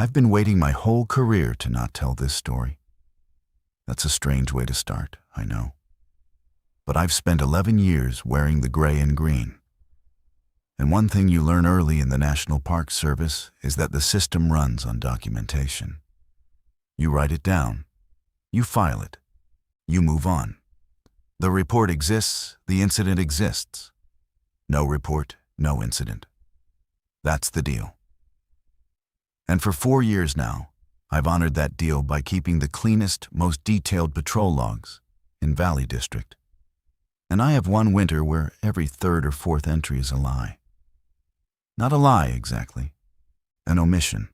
I've been waiting my whole career to not tell this story. That's a strange way to start, I know. But I've spent 11 years wearing the gray and green. And one thing you learn early in the National Park Service is that the system runs on documentation. You write it down, you file it, you move on. The report exists, the incident exists. No report, no incident. That's the deal. And for 4 years now, I've honored that deal by keeping the cleanest, most detailed patrol logs in Valley District. And I have one winter where every third or fourth entry is a lie. Not a lie exactly, an omission.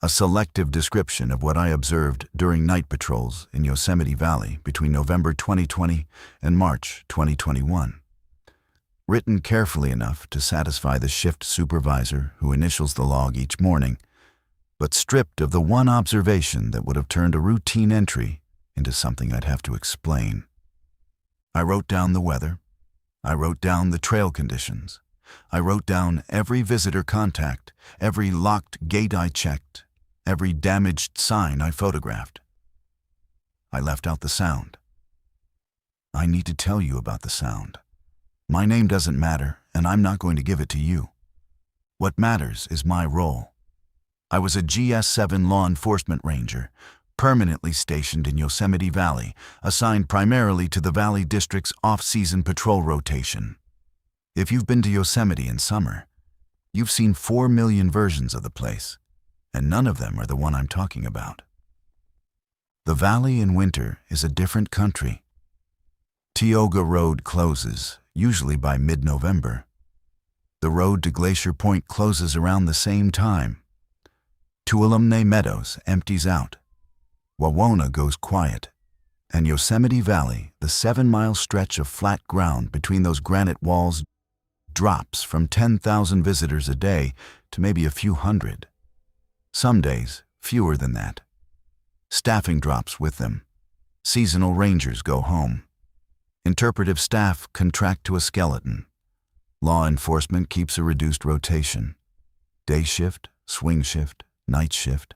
A selective description of what I observed during night patrols in Yosemite Valley between November 2020 and March 2021. Written carefully enough to satisfy the shift supervisor who initials the log each morning, but stripped of the one observation that would have turned a routine entry into something I'd have to explain. I wrote down the weather. I wrote down the trail conditions. I wrote down every visitor contact, every locked gate I checked, every damaged sign I photographed. I left out the sound. I need to tell you about the sound. My name doesn't matter, and I'm not going to give it to you. What matters is my role. I was a GS-7 law enforcement ranger, permanently stationed in Yosemite Valley, assigned primarily to the Valley District's off-season patrol rotation. If you've been to Yosemite in summer, you've seen 4 million versions of the place, and none of them are the one I'm talking about. The valley in winter is a different country. Tioga Road closes, usually by mid-November. The road to Glacier Point closes around the same time. Tuolumne Meadows empties out. Wawona goes quiet. And Yosemite Valley, the 7-mile stretch of flat ground between those granite walls, drops from 10,000 visitors a day to maybe a few hundred. Some days, fewer than that. Staffing drops with them. Seasonal rangers go home. Interpretive staff contract to a skeleton. Law enforcement keeps a reduced rotation. Day shift, swing shift, night shift.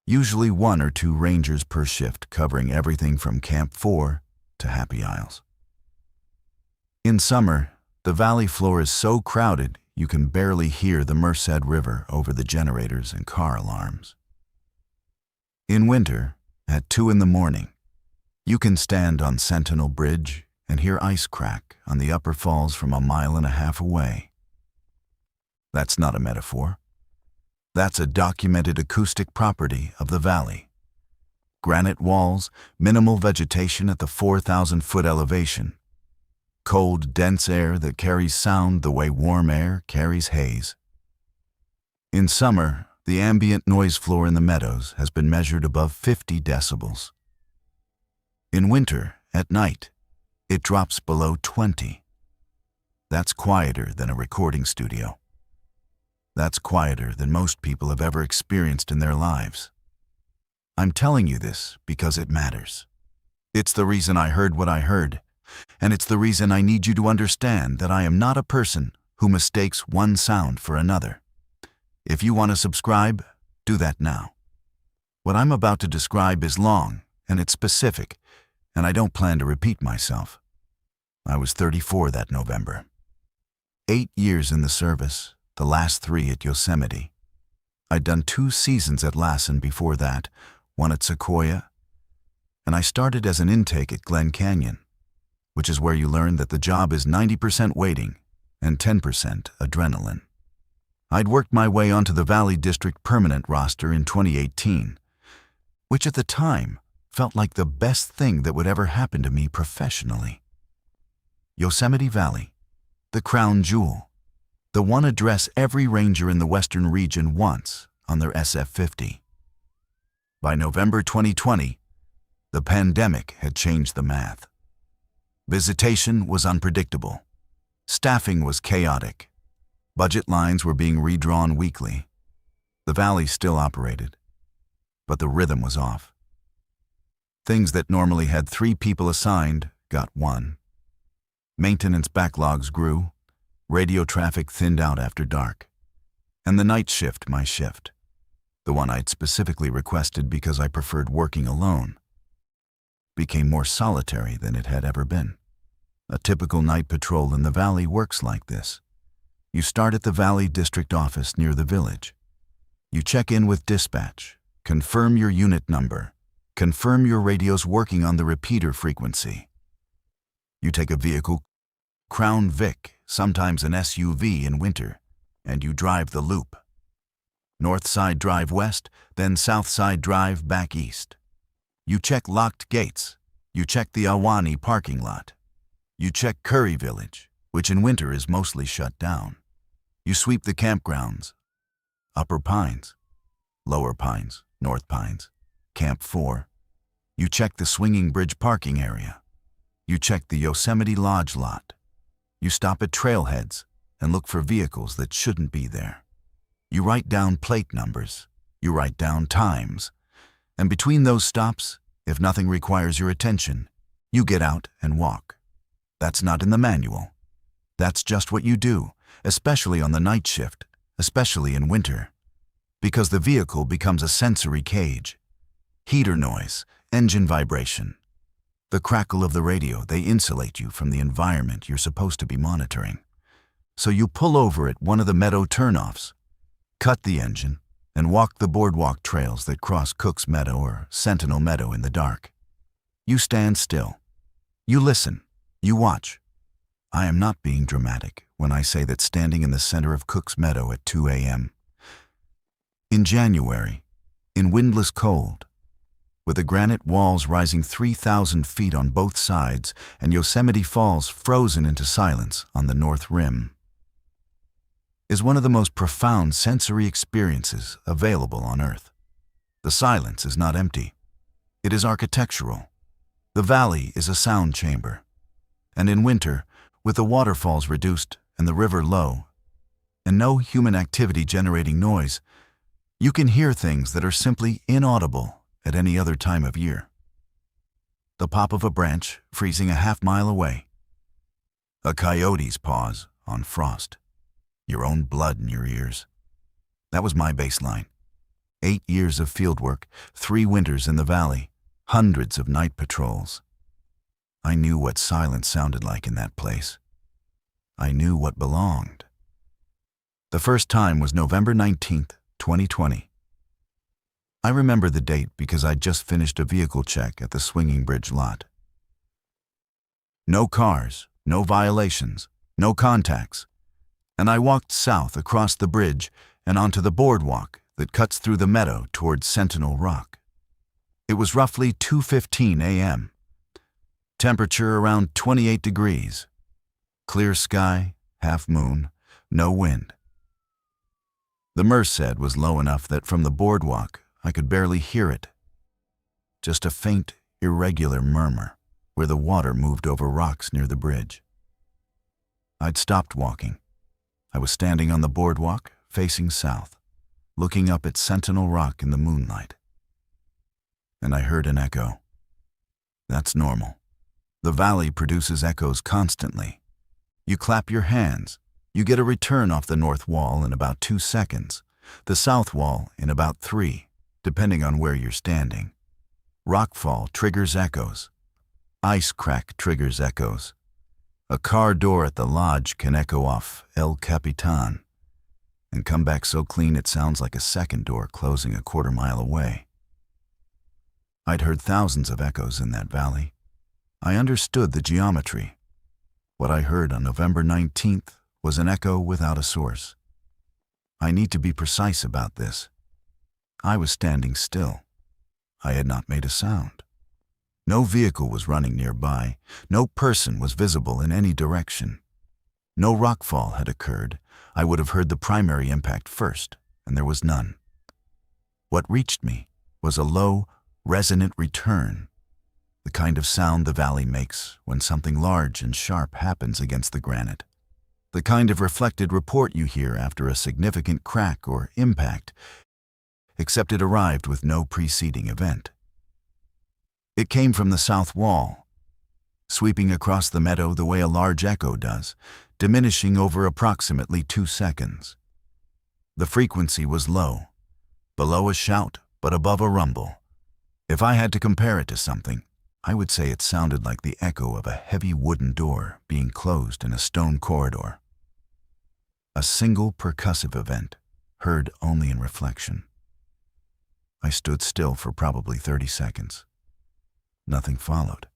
Usually 1 or 2 rangers per shift covering everything from Camp 4 to Happy Isles. In summer, the valley floor is so crowded you can barely hear the Merced River over the generators and car alarms. In winter, at 2 in the morning, you can stand on Sentinel Bridge and hear ice crack on the upper falls from 1.5 miles away. That's not a metaphor. That's a documented acoustic property of the valley. Granite walls, minimal vegetation at the 4,000-foot elevation. Cold, dense air that carries sound the way warm air carries haze. In summer, the ambient noise floor in the meadows has been measured above 50 decibels. In winter, at night, it drops below 20. That's quieter than a recording studio. That's quieter than most people have ever experienced in their lives. I'm telling you this because it matters. It's the reason I heard what I heard, and it's the reason I need you to understand that I am not a person who mistakes one sound for another. If you want to subscribe, do that now. What I'm about to describe is long, and it's specific, and I don't plan to repeat myself. I was 34 that November. 8 years in the service, the last 3 at Yosemite. I'd done 2 seasons at Lassen before that, 1 at Sequoia, and I started as an intake at Glen Canyon, which is where you learn that the job is 90% waiting and 10% adrenaline. I'd worked my way onto the Valley District permanent roster in 2018, which at the time felt like the best thing that would ever happen to me professionally. Yosemite Valley, the crown jewel, the one address every ranger in the Western region wants on their SF-50. By November 2020, the pandemic had changed the math. Visitation was unpredictable. Staffing was chaotic. Budget lines were being redrawn weekly. The valley still operated, but the rhythm was off. Things that normally had 3 people assigned got 1. Maintenance backlogs grew. Radio traffic thinned out after dark. And the night shift, my shift, the one I'd specifically requested because I preferred working alone, became more solitary than it had ever been. A typical night patrol in the valley works like this. You start at the Valley District Office near the village. You check in with dispatch, confirm your unit number, confirm your radio's working on the repeater frequency. You take a vehicle, Crown Vic, sometimes an SUV in winter, and you drive the loop. North Side Drive west, then South Side Drive back east. You check locked gates. You check the Ahwahnee parking lot. You check Curry Village, which in winter is mostly shut down. You sweep the campgrounds, Upper Pines, Lower Pines, North Pines, Camp 4. You check the Swinging Bridge parking area. You check the Yosemite Lodge lot. You stop at trailheads and look for vehicles that shouldn't be there. You write down plate numbers. You write down times. And between those stops, if nothing requires your attention, you get out and walk. That's not in the manual. That's just what you do, especially on the night shift, especially in winter. Because the vehicle becomes a sensory cage. Heater noise, engine vibration. The crackle of the radio, they insulate you from the environment you're supposed to be monitoring. So you pull over at one of the meadow turnoffs, cut the engine, and walk the boardwalk trails that cross Cook's Meadow or Sentinel Meadow in the dark. You stand still. You listen. You watch. I am not being dramatic when I say that standing in the center of Cook's Meadow at 2 a.m. in January, in windless cold, with the granite walls rising 3,000 feet on both sides and Yosemite Falls frozen into silence on the north rim, is one of the most profound sensory experiences available on Earth. The silence is not empty. It is architectural. The valley is a sound chamber. And in winter, with the waterfalls reduced and the river low, and no human activity generating noise, you can hear things that are simply inaudible at any other time of year. The pop of a branch freezing a half-mile away. A coyote's paws on frost. Your own blood in your ears. That was my baseline. 8 years of fieldwork, 3 winters in the valley, hundreds of night patrols. I knew what silence sounded like in that place. I knew what belonged. The first time was November 19th, 2020. I remember the date because I'd just finished a vehicle check at the Swinging Bridge lot. No cars, no violations, no contacts, and I walked south across the bridge and onto the boardwalk that cuts through the meadow towards Sentinel Rock. It was roughly 2:15 a.m. Temperature around 28 degrees. Clear sky, half moon, no wind. The Merced was low enough that from the boardwalk I could barely hear it. Just a faint, irregular murmur where the water moved over rocks near the bridge. I'd stopped walking. I was standing on the boardwalk, facing south, looking up at Sentinel Rock in the moonlight. And I heard an echo. That's normal. The valley produces echoes constantly. You clap your hands. You get a return off the north wall in about 2 seconds, the south wall in about 3, depending on where you're standing. Rockfall triggers echoes. Ice crack triggers echoos. A car door at the lodge can echo off El Capitan and come back so clean it sounds like a second door closing a quarter-mile away. I'd heard thousands of echoes in that valley. I understood the geometry. What I heard on November 19th was an echo without a source. I need to be precise about this. I was standing still. I had not made a sound. No vehicle was running nearby. No person was visible in any direction. No rockfall had occurred. I would have heard the primary impact first, and there was none. What reached me was a low, resonant return, the kind of sound the valley makes when something large and sharp happens against the granite. The kind of reflected report you hear after a significant crack or impact, except it arrived with no preceding event. It came from the south wall, sweeping across the meadow the way a large echo does, diminishing over approximately 2 seconds. The frequency was low, below a shout, but above a rumble. If I had to compare it to something, I would say it sounded like the echo of a heavy wooden door being closed in a stone corridor. A single percussive event, heard only in reflection. I stood still for probably 30 seconds. Nothing followed.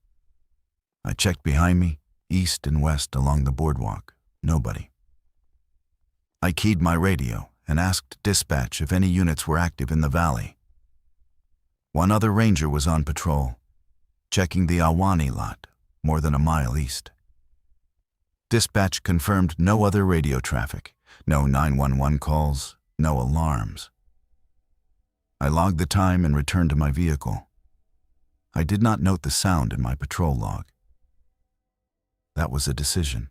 I checked behind me, east and west along the boardwalk. Nobody. I keyed my radio and asked dispatch if any units were active in the valley. One other ranger was on patrol, checking the Ahwahnee lot, more than a mile east. Dispatch confirmed no other radio traffic, no 911 calls, no alarms. I logged the time and returned to my vehicle. I did not note the sound in my patrol log. That was a decision,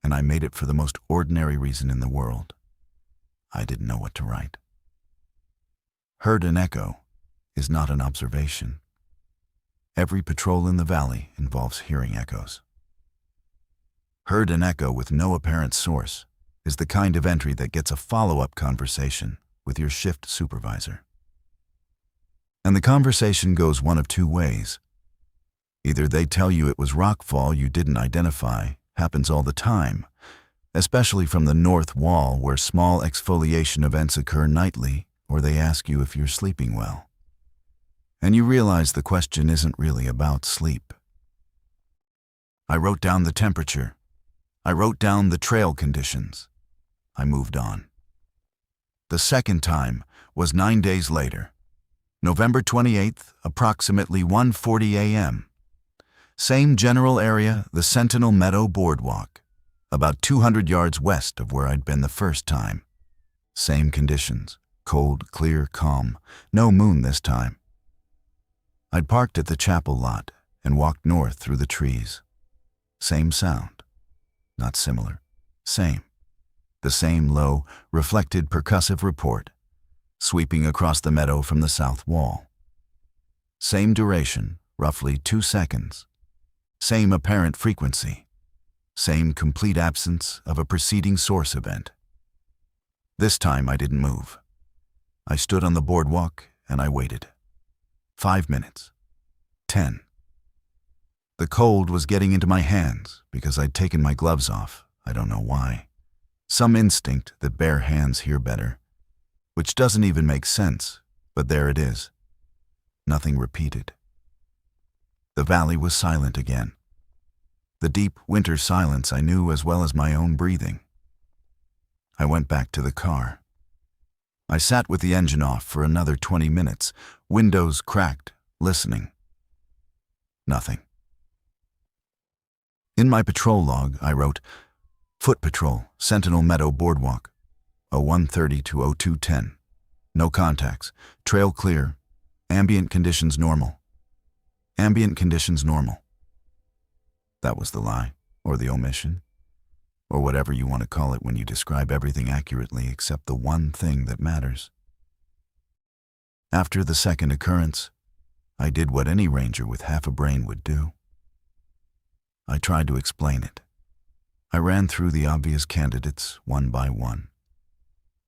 and I made it for the most ordinary reason in the world. I didn't know what to write. Heard an echo is not an observation. Every patrol in the valley involves hearing echoes. Heard an echo with no apparent source is the kind of entry that gets a follow-up conversation with your shift supervisor. And the conversation goes one of two ways. Either they tell you it was rockfall you didn't identify, happens all the time, especially from the north wall where small exfoliation events occur nightly, or they ask you if you're sleeping well. And you realize the question isn't really about sleep. I wrote down the temperature. I wrote down the trail conditions. I moved on. The second time was 9 days later, November 28th, approximately 1:40 a.m. Same general area, the Sentinel Meadow Boardwalk, about 200 yards west of where I'd been the first time. Same conditions, cold, clear, calm, no moon this time. I'd parked at the chapel lot and walked north through the trees. Same sound. Not similar. Same. The same low, reflected percussive report, sweeping across the meadow from the south wall. Same duration, roughly 2 seconds. Same apparent frequency. Same complete absence of a preceding source event. This time I didn't move. I stood on the boardwalk and I waited. 5 minutes. 10. The cold was getting into my hands because I'd taken my gloves off. I don't know why. Some instinct that bare hands hear better, which doesn't even make sense, but there it is. Nothing repeated. The valley was silent again. The deep winter silence I knew as well as my own breathing. I went back to the car. I sat with the engine off for another 20 minutes, windows cracked, listening. Nothing. In my patrol log, I wrote, Foot Patrol, Sentinel Meadow Boardwalk, 01:30 to 02:10. No contacts. Trail clear. Ambient conditions normal. Ambient conditions normal. That was the lie, or the omission, or whatever you want to call it when you describe everything accurately except the one thing that matters. After the second occurrence, I did what any ranger with half a brain would do. I tried to explain it. I ran through the obvious candidates one by one,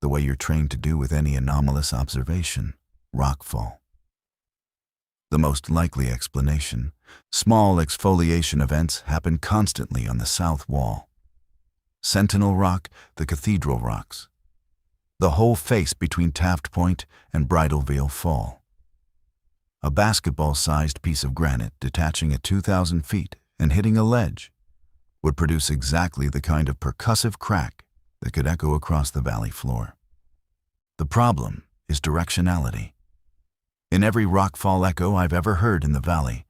the way you're trained to do with any anomalous observation, rockfall. The most likely explanation, small exfoliation events happen constantly on the south wall. Sentinel Rock, the Cathedral Rocks. The whole face between Taft Point and Bridal Veil Fall. A basketball-sized piece of granite detaching at 2,000 feet and hitting a ledge would produce exactly the kind of percussive crack that could echo across the valley floor. The problem is directionality. In every rockfall echo I've ever heard in the valley,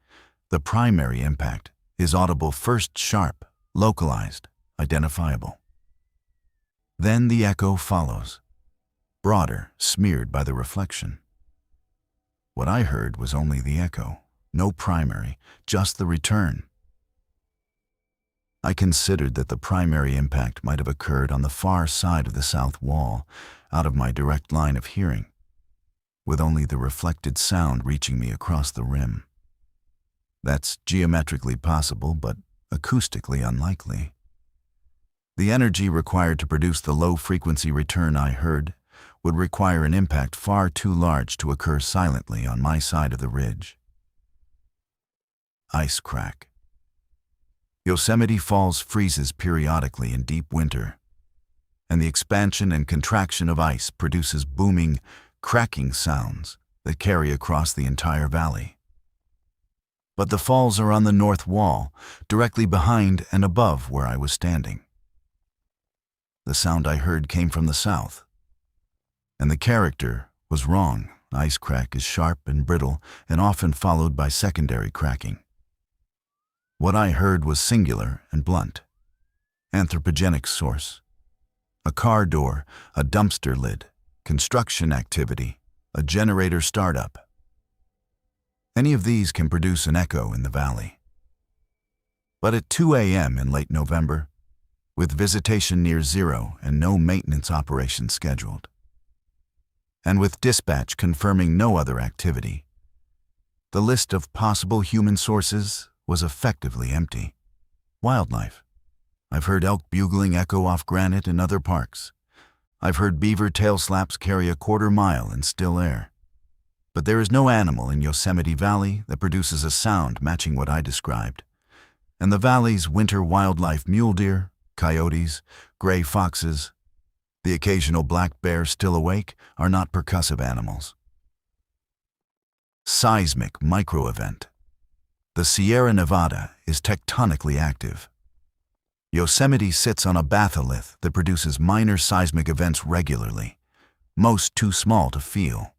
the primary impact is audible first sharp, localized, identifiable. Then the echo follows, broader, smeared by the reflection. What I heard was only the echo, no primary, just the return. I considered that the primary impact might have occurred on the far side of the south wall, out of my direct line of hearing, with only the reflected sound reaching me across the rim. That's geometrically possible, but acoustically unlikely. The energy required to produce the low-frequency return I heard would require an impact far too large to occur silently on my side of the ridge. Ice crack. Yosemite Falls freezes periodically in deep winter, and the expansion and contraction of ice produces booming, cracking sounds that carry across the entire valley. But the falls are on the north wall, directly behind and above where I was standing. The sound I heard came from the south, and the character was wrong. Ice crack is sharp and brittle and often followed by secondary cracking. What I heard was singular and blunt. Anthropogenic source. A car door, a dumpster lid, construction activity, a generator startup. Any of these can produce an echo in the valley. But at 2 a.m. in late November, with visitation near zero and no maintenance operations scheduled, and with dispatch confirming no other activity, the list of possible human sources was effectively empty. Wildlife. I've heard elk bugling echo off granite in other parks. I've heard beaver tail slaps carry a quarter-mile in still air. But there is no animal in Yosemite Valley that produces a sound matching what I described. And the valley's winter wildlife, mule deer, coyotes, gray foxes, the occasional black bear still awake, are not percussive animals. Seismic micro-event. The Sierra Nevada is tectonically active. Yosemite sits on a batholith that produces minor seismic events regularly, most too small to feel.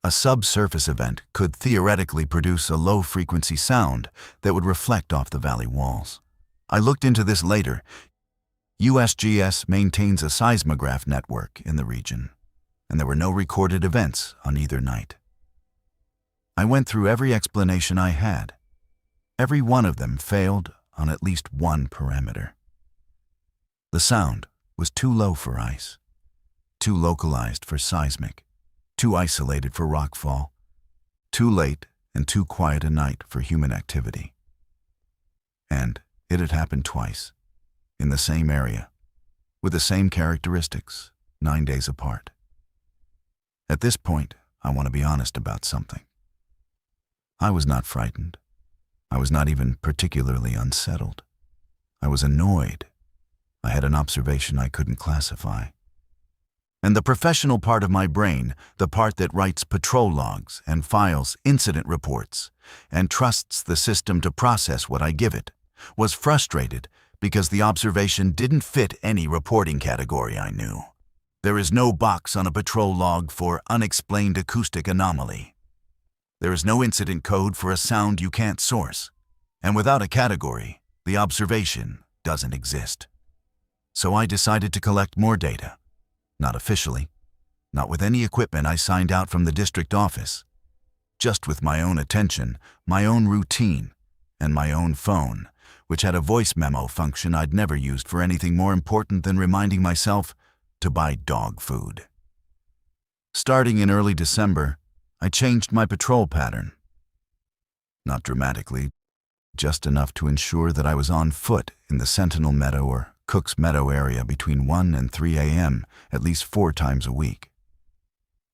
A subsurface event could theoretically produce a low-frequency sound that would reflect off the valley walls. I looked into this later. USGS maintains a seismograph network in the region, and there were no recorded events on either night. I went through every explanation I had. Every one of them failed on at least one parameter. The sound was too low for ice, too localized for seismic, too isolated for rockfall, too late and too quiet a night for human activity. And it had happened twice, in the same area, with the same characteristics, 9 days apart. At this point, I want to be honest about something. I was not frightened. I was not even particularly unsettled. I was annoyed. I had an observation I couldn't classify. And the professional part of my brain, the part that writes patrol logs and files incident reports and trusts the system to process what I give it, was frustrated because the observation didn't fit any reporting category I knew. There is no box on a patrol log for unexplained acoustic anomaly. There is no incident code for a sound you can't source. And without a category, the observation doesn't exist. So I decided to collect more data. Not officially, not with any equipment I signed out from the district office, just with my own attention, my own routine, and my own phone, which had a voice memo function I'd never used for anything more important than reminding myself to buy dog food. Starting in early December, I changed my patrol pattern. Not dramatically, just enough to ensure that I was on foot in the Sentinel Meadow or Cook's Meadow area between 1 and 3 a.m. at least 4 times a week.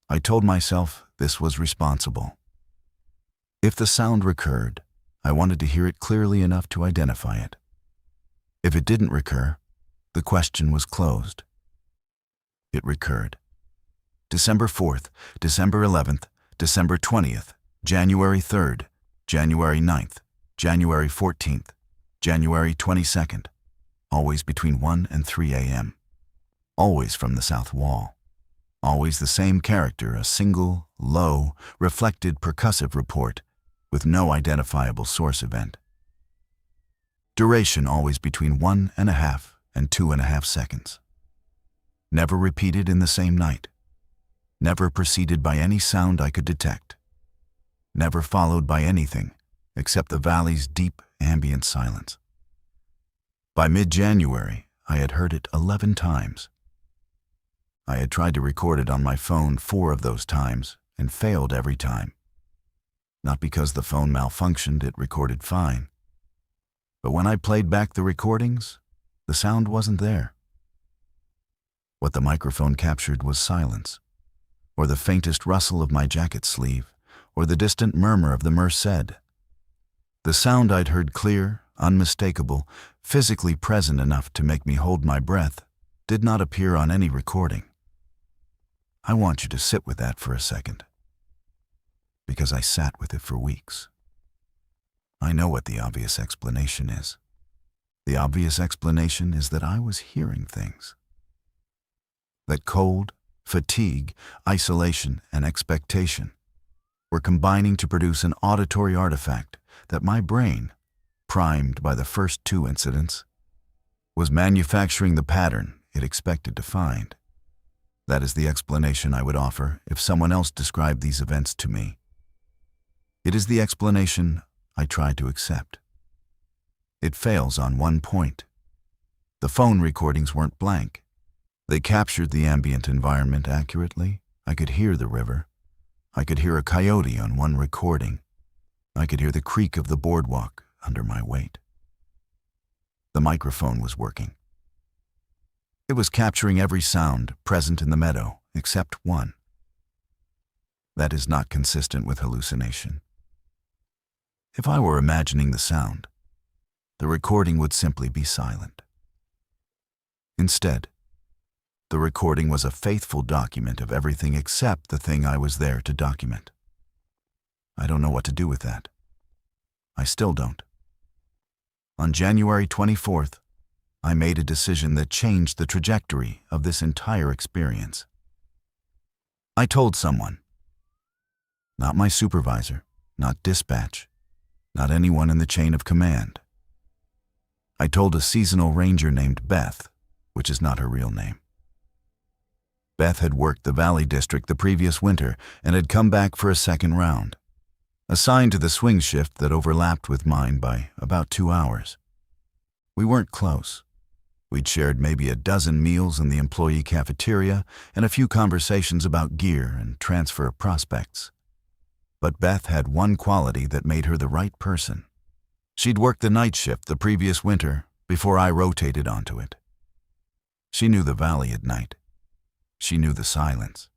I told myself this was responsible. If the sound recurred, I wanted to hear it clearly enough to identify it. If it didn't recur, the question was closed. It recurred. December 4th, December 11th, December 20th, January 3rd, January 9th, January 14th, January 22nd, always between 1 and 3 a.m., always from the south wall, always the same character, a single, low, reflected percussive report with no identifiable source event. Duration always between 1.5 and 2.5 seconds. Never repeated in the same night. Never preceded by any sound I could detect. Never followed by anything except the valley's deep ambient silence. By mid-January, I had heard it 11 times. I had tried to record it on my phone 4 of those times and failed every time. Not because the phone malfunctioned, it recorded fine. But when I played back the recordings, the sound wasn't there. What the microphone captured was silence, or the faintest rustle of my jacket sleeve, or the distant murmur of the Merced. The sound I'd heard clear, unmistakable, physically present enough to make me hold my breath, did not appear on any recording. I want you to sit with that for a second, because I sat with it for weeks. I know what the obvious explanation is. The obvious explanation is that I was hearing things. That cold, fatigue, isolation, and expectation were combining to produce an auditory artifact that my brain, primed by the first two incidents, was manufacturing the pattern it expected to find. That is the explanation I would offer if someone else described these events to me. It is the explanation I try to accept. It fails on one point. The phone recordings weren't blank. They captured the ambient environment accurately. I could hear the river. I could hear a coyote on one recording. I could hear the creak of the boardwalk under my weight. The microphone was working. It was capturing every sound present in the meadow except one. That is not consistent with hallucination. If I were imagining the sound, the recording would simply be silent. Instead, the recording was a faithful document of everything except the thing I was there to document. I don't know what to do with that. I still don't. On January 24th, I made a decision that changed the trajectory of this entire experience. I told someone. Not my supervisor, not dispatch, not anyone in the chain of command. I told a seasonal ranger named Beth, which is not her real name. Beth had worked the Valley District the previous winter and had come back for a second round, assigned to the swing shift that overlapped with mine by about 2 hours. We weren't close. We'd shared maybe a dozen meals in the employee cafeteria and a few conversations about gear and transfer prospects. But Beth had one quality that made her the right person. She'd worked the night shift the previous winter before I rotated onto it. She knew the valley at night. She knew the silence.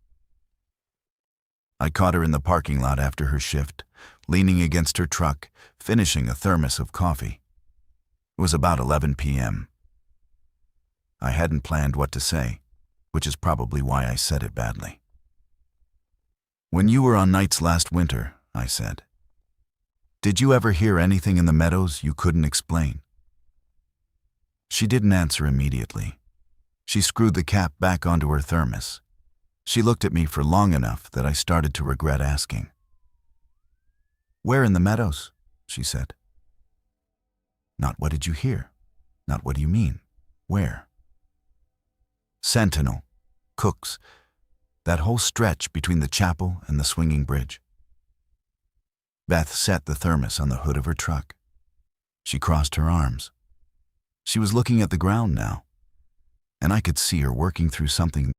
I caught her in the parking lot after her shift, leaning against her truck, finishing a thermos of coffee. It was about 11 p.m. I hadn't planned what to say, which is probably why I said it badly. "When you were on nights last winter," I said, "did you ever hear anything in the meadows you couldn't explain?" She didn't answer immediately. She screwed the cap back onto her thermos. She looked at me for long enough that I started to regret asking. "Where in the meadows?" she said. Not what did you hear? Not what do you mean? Where? Sentinel, Cooks, that whole stretch between the chapel and the swinging bridge. Beth set the thermos on the hood of her truck. She crossed her arms. She was looking at the ground now, and I could see her working through something,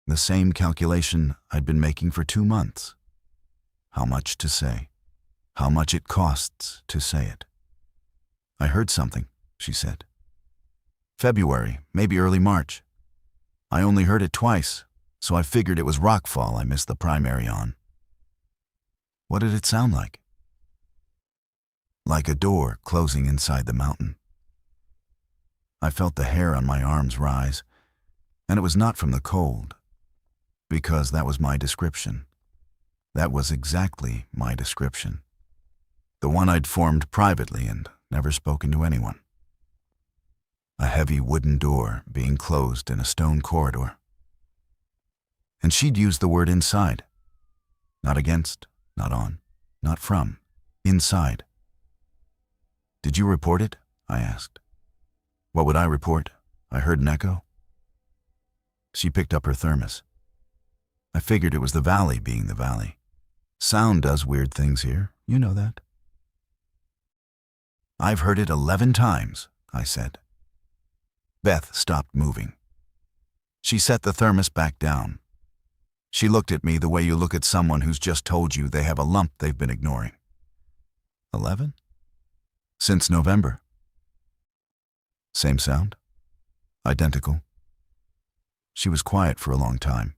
the same calculation I'd been making for 2 months. How much to say? How much it costs to say it? "I heard something," she said. "February, maybe early March. I only heard it twice, so I figured it was rockfall I missed the primary on." "What did it sound like?" "Like a door closing inside the mountain." I felt the hair on my arms rise, and it was not from the cold, because that was my description. That was exactly my description. The one I'd formed privately and never spoken to anyone. A heavy wooden door being closed in a stone corridor. And she'd used the word inside. Not against, not on, not from, inside. "Did you report it?" I asked. "What would I report? I heard an echo." She picked up her thermos. "I figured it was the valley being the valley. Sound does weird things here, you know that." "I've heard it 11 times, I said. Beth stopped moving. She set the thermos back down. She looked at me the way you look at someone who's just told you they have a lump they've been ignoring. 11? Since November. Same sound? Identical? She was quiet for a long time.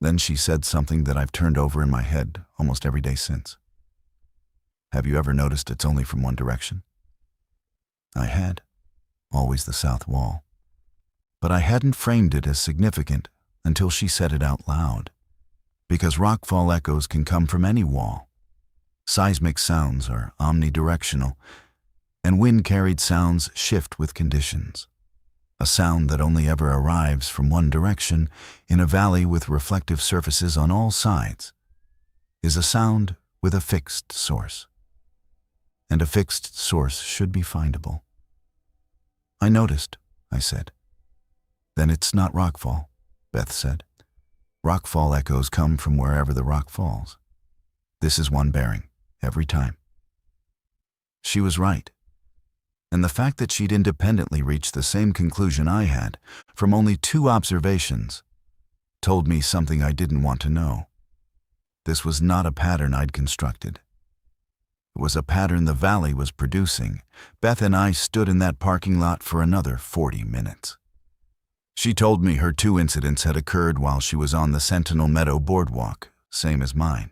Then she said something that I've turned over in my head almost every day since. Have you ever noticed it's only from one direction? I had, always the south wall. But I hadn't framed it as significant until she said it out loud. Because rockfall echoes can come from any wall. Seismic sounds are omnidirectional, and wind-carried sounds shift with conditions. A sound that only ever arrives from one direction in a valley with reflective surfaces on all sides is a sound with a fixed source. And a fixed source should be findable. I noticed, I said. Then it's not rockfall, Beth said. Rockfall echoes come from wherever the rock falls. This is one bearing, every time. She was right. And the fact that she'd independently reached the same conclusion I had from only 2 observations told me something I didn't want to know. This was not a pattern I'd constructed. It was a pattern the valley was producing. Beth and I stood in that parking lot for another 40 minutes. She told me her 2 incidents had occurred while she was on the Sentinel Meadow boardwalk, same as mine.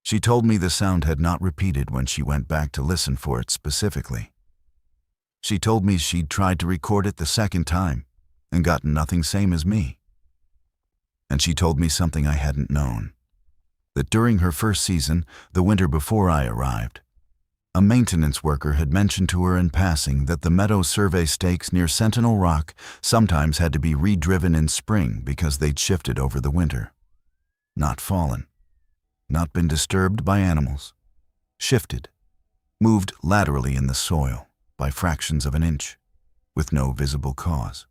She told me the sound had not repeated when she went back to listen for it specifically. She told me she'd tried to record it the second time and gotten nothing, same as me. And she told me something I hadn't known, that during her first season, the winter before I arrived, a maintenance worker had mentioned to her in passing that the meadow survey stakes near Sentinel Rock sometimes had to be redriven in spring because they'd shifted over the winter. Not fallen, not been disturbed by animals, shifted, moved laterally in the soil by fractions of an inch, with no visible cause.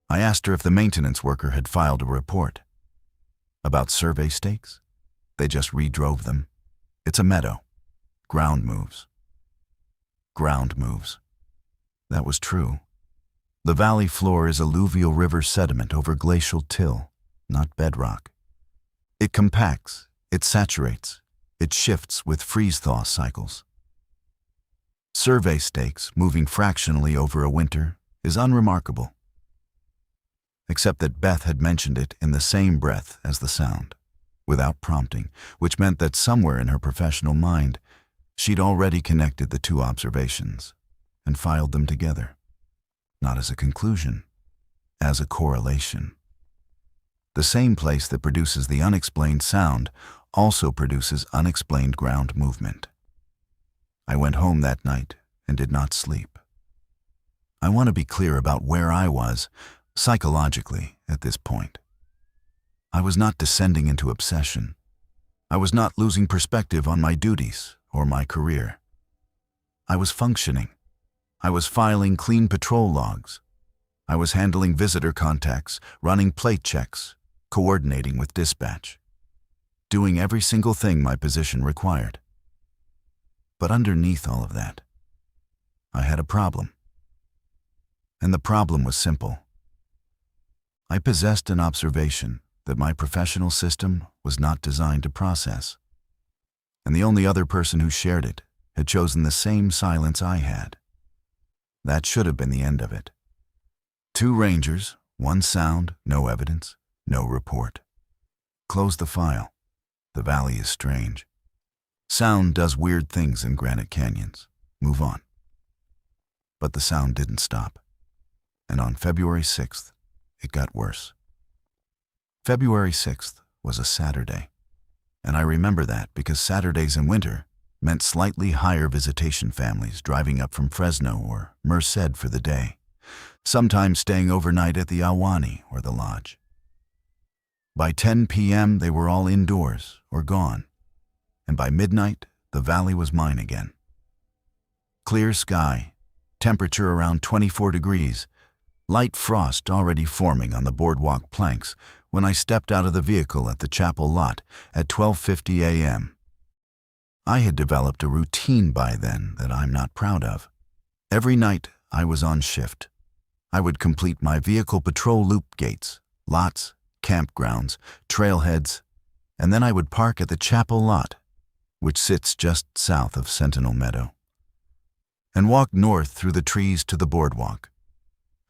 I asked her if the maintenance worker had filed a report. About survey stakes? They just redrove them. It's a meadow. Ground moves. Ground moves. That was true. The valley floor is alluvial river sediment over glacial till, not bedrock. It compacts, it saturates, it shifts with freeze-thaw cycles. Survey stakes moving fractionally over a winter is unremarkable. Except that Beth had mentioned it in the same breath as the sound, without prompting, which meant that somewhere in her professional mind, she'd already connected the 2 observations and filed them together, not as a conclusion, as a correlation. The same place that produces the unexplained sound also produces unexplained ground movement. I went home that night and did not sleep. I want to be clear about where I was psychologically at this point. I was not descending into obsession. I was not losing perspective on my duties or my career. I was functioning. I was filing clean patrol logs. I was handling visitor contacts, running plate checks, coordinating with dispatch, doing every single thing my position required. But underneath all of that, I had a problem. And the problem was simple. I possessed an observation that my professional system was not designed to process. And the only other person who shared it had chosen the same silence I had. That should have been the end of it. 2 rangers, 1 sound, no evidence, no report. Close the file. The valley is strange. Sound does weird things in granite canyons. Move on. But the sound didn't stop. And on February 6th, it got worse. February 6th was a Saturday. And I remember that because Saturdays in winter meant slightly higher visitation families driving up from Fresno or Merced for the day, sometimes staying overnight at the Ahwahnee or the lodge. By 10 p.m., they were all indoors or gone, and by midnight, the valley was mine again. Clear sky, temperature around 24 degrees, light frost already forming on the boardwalk planks when I stepped out of the vehicle at the chapel lot at 12:50 a.m. I had developed a routine by then that I'm not proud of. Every night I was on shift. I would complete my vehicle patrol loop gates, lots, campgrounds, trailheads, and then I would park at the chapel lot, which sits just south of Sentinel Meadow, and walk north through the trees to the boardwalk.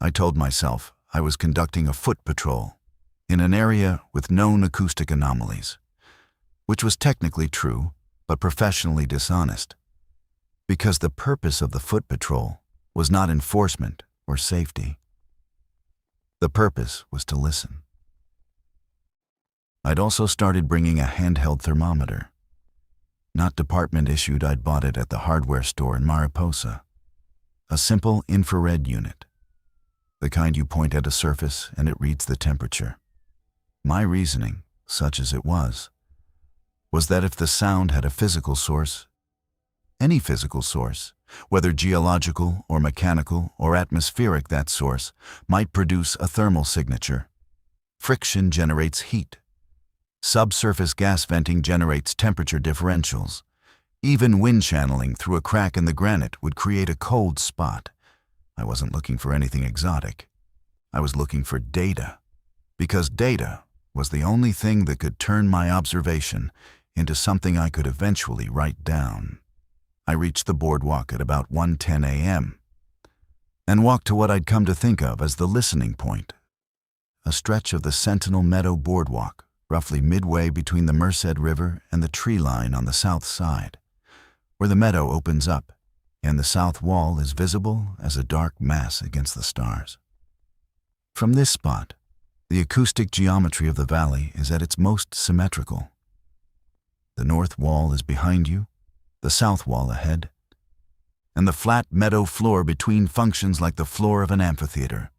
I told myself I was conducting a foot patrol in an area with known acoustic anomalies, which was technically true, but professionally dishonest, because the purpose of the foot patrol was not enforcement or safety. The purpose was to listen. I'd also started bringing a handheld thermometer. Not department issued, I'd bought it at the hardware store in Mariposa. A simple infrared unit, the kind you point at a surface and it reads the temperature. My reasoning, such as it was that if the sound had a physical source, any physical source, whether geological or mechanical or atmospheric, that source might produce a thermal signature. Friction generates heat. Subsurface gas venting generates temperature differentials. Even wind channeling through a crack in the granite would create a cold spot. I wasn't looking for anything exotic. I was looking for data, because data was the only thing that could turn my observation into something I could eventually write down. I reached the boardwalk at about 1:10 a.m. and walked to what I'd come to think of as the listening point, a stretch of the Sentinel Meadow boardwalk, roughly midway between the Merced River and the tree line on the south side, where the meadow opens up and the south wall is visible as a dark mass against the stars. From this spot, the acoustic geometry of the valley is at its most symmetrical. The north wall is behind you, the south wall ahead, and the flat meadow floor between functions like the floor of an amphitheater.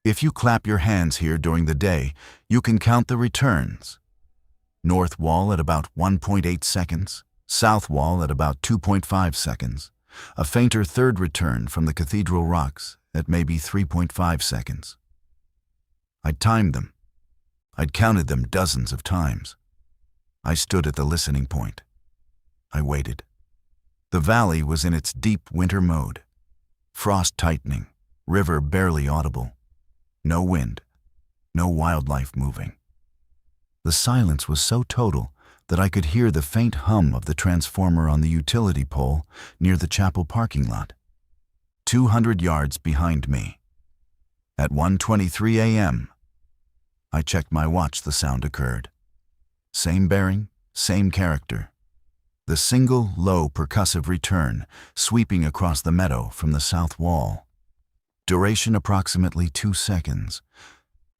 If you clap your hands here during the day, you can count the returns. North wall at about 1.8 seconds, south wall at about 2.5 seconds, a fainter third return from the cathedral rocks at maybe 3.5 seconds. I'd timed them. I'd counted them dozens of times. I stood at the listening point. I waited. The valley was in its deep winter mode. Frost tightening, river barely audible. No wind, no wildlife moving. The silence was so total that I could hear the faint hum of the transformer on the utility pole near the chapel parking lot, 200 yards behind me. At 1:23 a.m., I checked my watch. The sound occurred. Same bearing, same character. The single, low, percussive return sweeping across the meadow from the south wall. Duration approximately 2 seconds.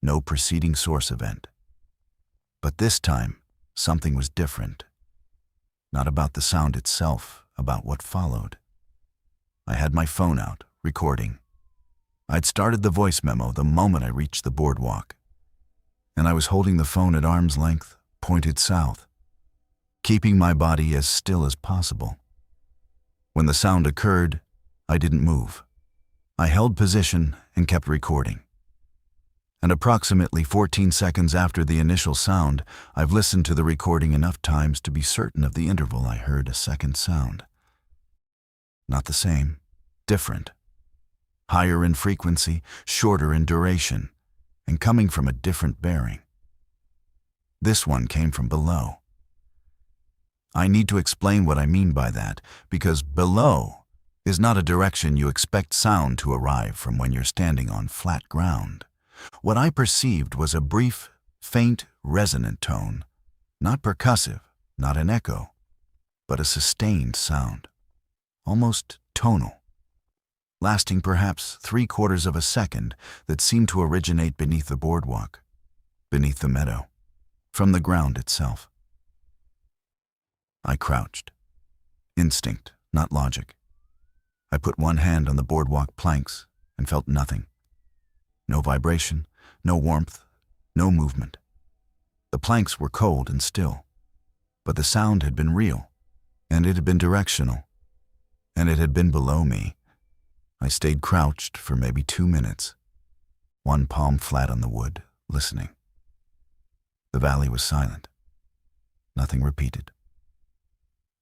No preceding source event. But this time, something was different. Not about the sound itself, about what followed. I had my phone out, recording. I'd started the voice memo the moment I reached the boardwalk, and I was holding the phone at arm's length, pointed south, keeping my body as still as possible. When the sound occurred, I didn't move. I held position and kept recording. And approximately 14 seconds after the initial sound, I've listened to the recording enough times to be certain of the interval I heard a second sound. Not the same, different. Higher in frequency, shorter in duration, and coming from a different bearing. This one came from below. I need to explain what I mean by that, because below is not a direction you expect sound to arrive from when you're standing on flat ground. What I perceived was a brief, faint, resonant tone, not percussive, not an echo, but a sustained sound, almost tonal, lasting perhaps 3/4 of a second, that seemed to originate beneath the boardwalk, beneath the meadow, from the ground itself. I crouched. Instinct, not logic. I put one hand on the boardwalk planks and felt nothing. No vibration, no warmth, no movement. The planks were cold and still, but the sound had been real, and it had been directional, and it had been below me. I stayed crouched for maybe 2 minutes, one palm flat on the wood, listening. The valley was silent. Nothing repeated.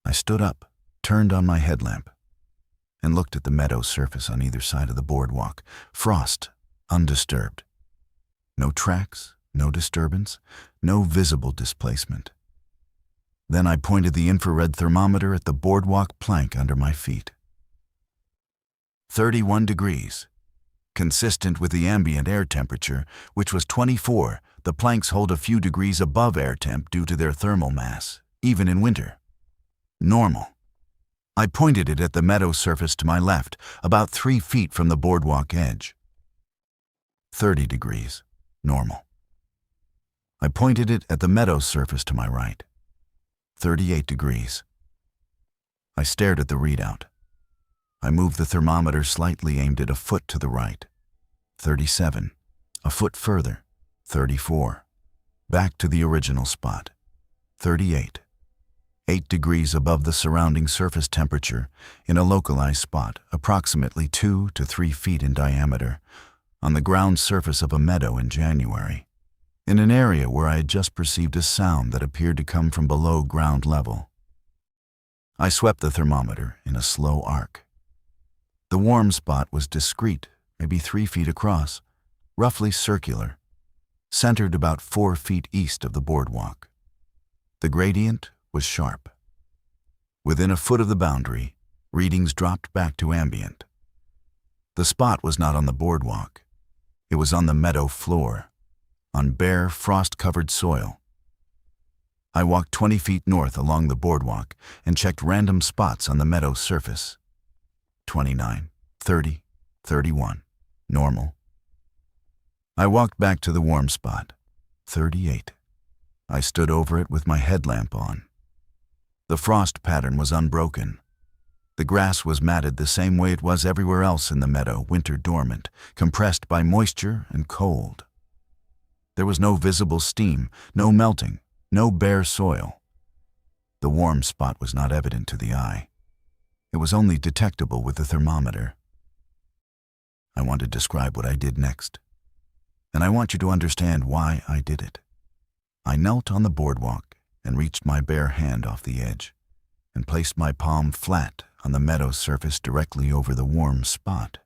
I stood up, turned on my headlamp, and looked at the meadow surface on either side of the boardwalk. Frost, undisturbed. No tracks, no disturbance, no visible displacement. Then I pointed the infrared thermometer at the boardwalk plank under my feet. 31 degrees. Consistent with the ambient air temperature, which was 24, the planks hold a few degrees above air temp due to their thermal mass, even in winter. Normal. I pointed it at the meadow surface to my left, about 3 feet from the boardwalk edge. 30 degrees. Normal. I pointed it at the meadow surface to my right. 38 degrees. I stared at the readout. I moved the thermometer slightly, aimed it a foot to the right. 37. A foot further. 34. Back to the original spot. 38. 8 degrees above the surrounding surface temperature in a localized spot, approximately 2 to 3 feet in diameter, on the ground surface of a meadow in January, in an area where I had just perceived a sound that appeared to come from below ground level. I swept the thermometer in a slow arc. The warm spot was discrete, maybe 3 feet across, roughly circular, centered about 4 feet east of the boardwalk. The gradient was sharp. Within a foot of the boundary, readings dropped back to ambient. The spot was not on the boardwalk. It was on the meadow floor, on bare, frost-covered soil. I walked 20 feet north along the boardwalk and checked random spots on the meadow surface. 29, 30, 31. Normal. I walked back to the warm spot. 38. I stood over it with my headlamp on. The frost pattern was unbroken. The grass was matted the same way it was everywhere else in the meadow, winter dormant, compressed by moisture and cold. There was no visible steam, no melting, no bare soil. The warm spot was not evident to the eye. It was only detectable with the thermometer. I want to describe what I did next, and I want you to understand why I did it. I knelt on the boardwalk and reached my bare hand off the edge and placed my palm flat on the meadow surface directly over the warm spot.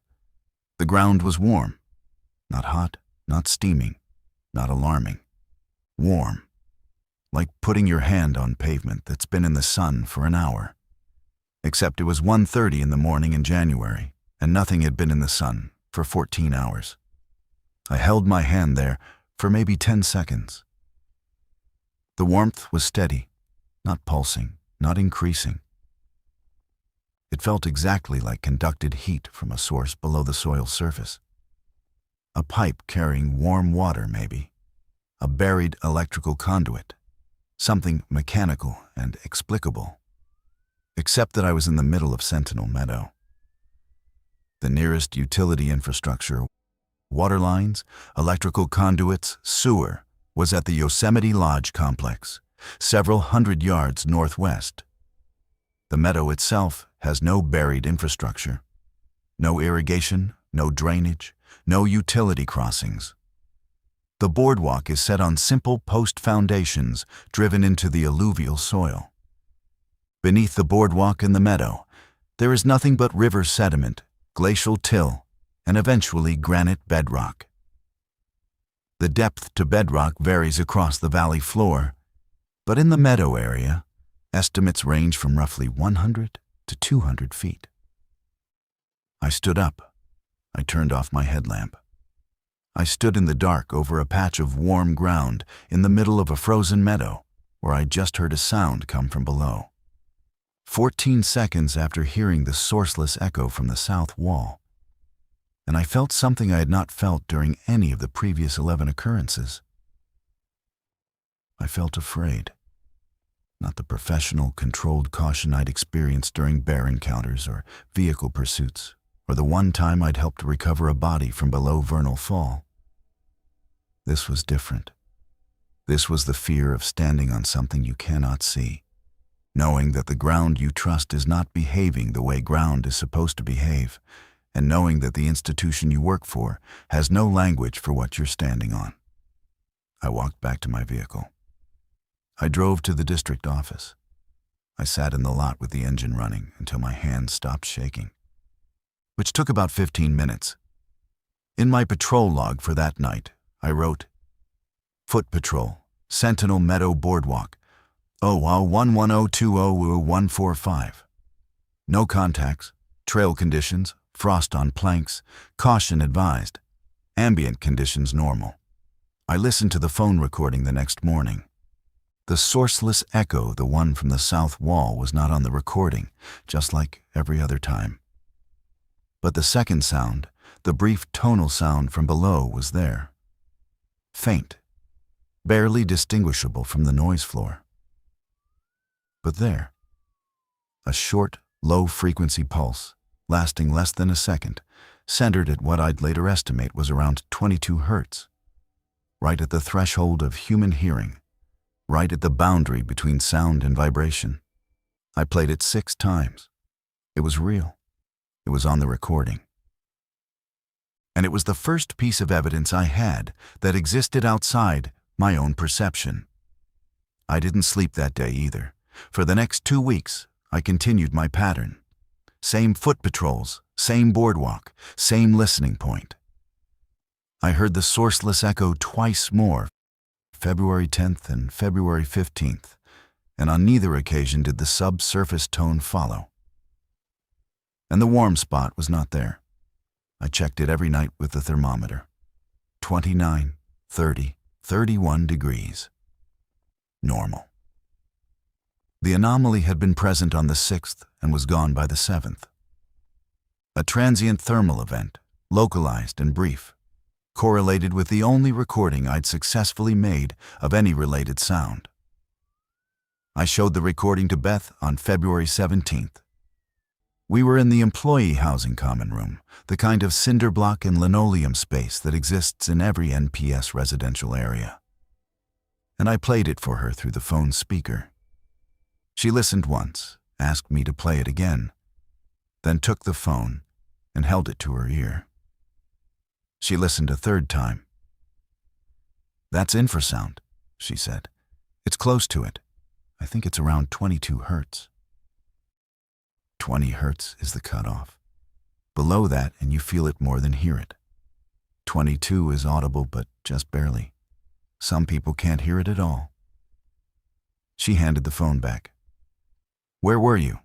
The ground was warm, not hot, not steaming, not alarming. Warm, like putting your hand on pavement that's been in the sun for an hour. Except it was 1:30 in the morning in January, and nothing had been in the sun for 14 hours. I held my hand there for maybe 10 seconds. The warmth was steady, not pulsing, not increasing. It felt exactly like conducted heat from a source below the soil surface. A pipe carrying warm water, maybe. A buried electrical conduit. Something mechanical and explicable. Except that I was in the middle of Sentinel Meadow. The nearest utility infrastructure, water lines, electrical conduits, sewer, was at the Yosemite Lodge complex, several hundred yards northwest. The meadow itself has no buried infrastructure. No irrigation, no drainage, no utility crossings. The boardwalk is set on simple post foundations driven into the alluvial soil. Beneath the boardwalk and the meadow, there is nothing but river sediment, glacial till, and eventually granite bedrock. The depth to bedrock varies across the valley floor, but in the meadow area, estimates range from roughly 100 to 200 feet. I stood up. I turned off my headlamp. I stood in the dark over a patch of warm ground in the middle of a frozen meadow where I just heard a sound come from below. 14 seconds after hearing the sourceless echo from the south wall, and I felt something I had not felt during any of the previous 11 occurrences. I felt afraid. Not the professional, controlled caution I'd experienced during bear encounters or vehicle pursuits, or the one time I'd helped recover a body from below Vernal Fall. This was different. This was the fear of standing on something you cannot see, knowing that the ground you trust is not behaving the way ground is supposed to behave, and knowing that the institution you work for has no language for what you're standing on. I walked back to my vehicle. I drove to the district office. I sat in the lot with the engine running until my hands stopped shaking, which took about 15 minutes. In my patrol log for that night, I wrote, Foot Patrol, Sentinel Meadow Boardwalk, OW11020145. No contacts, trail conditions, frost on planks, caution advised, ambient conditions normal. I listened to the phone recording the next morning. The sourceless echo, the one from the south wall, was not on the recording, just like every other time. But the second sound, the brief tonal sound from below, was there. Faint, barely distinguishable from the noise floor. But there. A short, low-frequency pulse, lasting less than a second, centered at what I'd later estimate was around 22 hertz, right at the threshold of human hearing, right at the boundary between sound and vibration. I played it 6 times. It was real. It was on the recording. And it was the first piece of evidence I had that existed outside my own perception. I didn't sleep that day either. For the next 2 weeks, I continued my pattern. Same foot patrols, same boardwalk, same listening point. I heard the sourceless echo twice more, February 10th and February 15th, and on neither occasion did the subsurface tone follow. And the warm spot was not there. I checked it every night with the thermometer. 29, 30, 31 degrees. Normal. The anomaly had been present on the 6th and was gone by the 7th. A transient thermal event, localized and brief, correlated with the only recording I'd successfully made of any related sound. I showed the recording to Beth on February 17th. We were in the employee housing common room, the kind of cinder block and linoleum space that exists in every NPS residential area. And I played it for her through the phone speaker. She listened once, asked me to play it again, then took the phone and held it to her ear. She listened a third time. "That's infrasound," she said. "It's close to it. I think it's around 22 hertz. 20 hertz is the cutoff. Below that, and you feel it more than hear it. 22 is audible, but just barely. Some people can't hear it at all." She handed the phone back. "Where were you?"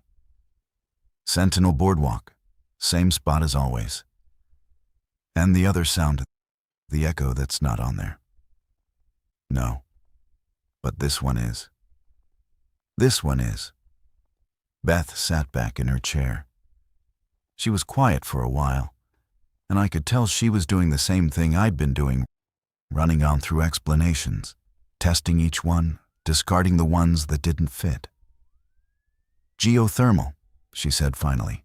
"Sentinel Boardwalk. Same spot as always." "And the other sound, the echo that's not on there?" "No. But this one is." "This one is." Beth sat back in her chair. She was quiet for a while, and I could tell she was doing the same thing I'd been doing, running on through explanations, testing each one, discarding the ones that didn't fit. "Geothermal," she said finally.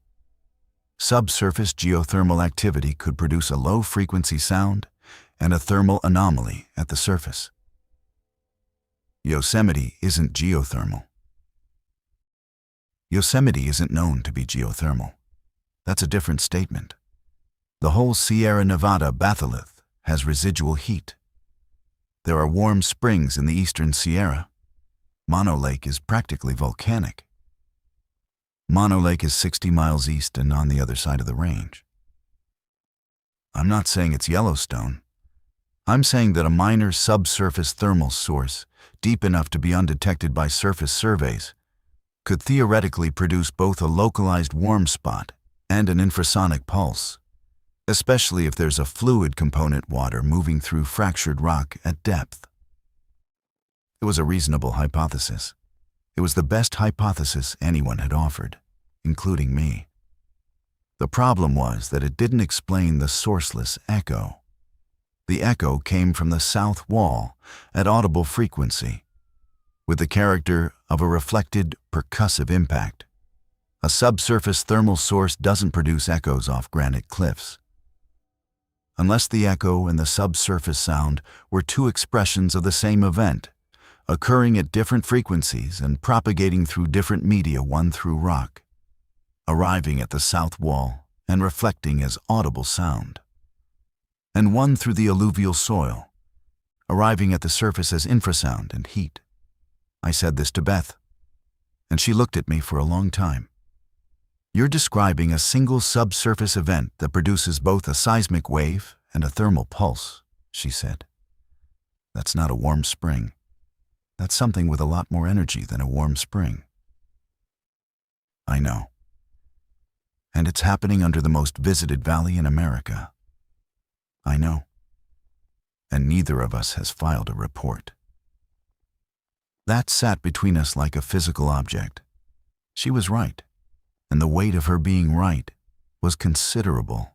"Subsurface geothermal activity could produce a low-frequency sound and a thermal anomaly at the surface. Yosemite isn't geothermal. Yosemite isn't known to be geothermal. That's a different statement. The whole Sierra Nevada batholith has residual heat. There are warm springs in the eastern Sierra. Mono Lake is practically volcanic. Mono Lake is 60 miles east and on the other side of the range. I'm not saying it's Yellowstone. I'm saying that a minor subsurface thermal source, deep enough to be undetected by surface surveys, could theoretically produce both a localized warm spot and an infrasonic pulse, especially if there's a fluid component, water moving through fractured rock at depth. It was a reasonable hypothesis. It was the best hypothesis anyone had offered, including me. The problem was that it didn't explain the sourceless echo. The echo came from the south wall at audible frequency, with the character of a reflected, percussive impact. A subsurface thermal source doesn't produce echoes off granite cliffs. Unless the echo and the subsurface sound were two expressions of the same event, occurring at different frequencies and propagating through different media, one through rock, arriving at the south wall and reflecting as audible sound, and one through the alluvial soil, arriving at the surface as infrasound and heat. I said this to Beth, and she looked at me for a long time. "You're describing a single subsurface event that produces both a seismic wave and a thermal pulse," she said. "That's not a warm spring. That's something with a lot more energy than a warm spring." I know. And it's happening under the most visited valley in America. I know. And neither of us has filed a report. That sat between us like a physical object. She was right, and the weight of her being right was considerable.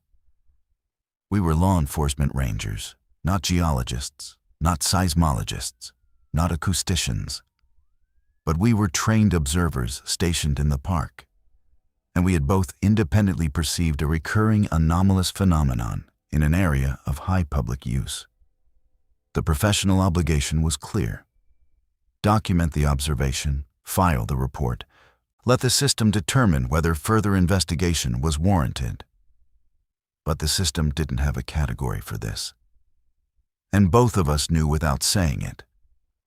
We were law enforcement rangers, not geologists, not seismologists, not acousticians. But we were trained observers stationed in the park, and we had both independently perceived a recurring anomalous phenomenon in an area of high public use. The professional obligation was clear. Document the observation, file the report, let the system determine whether further investigation was warranted. But the system didn't have a category for this. And both of us knew without saying it,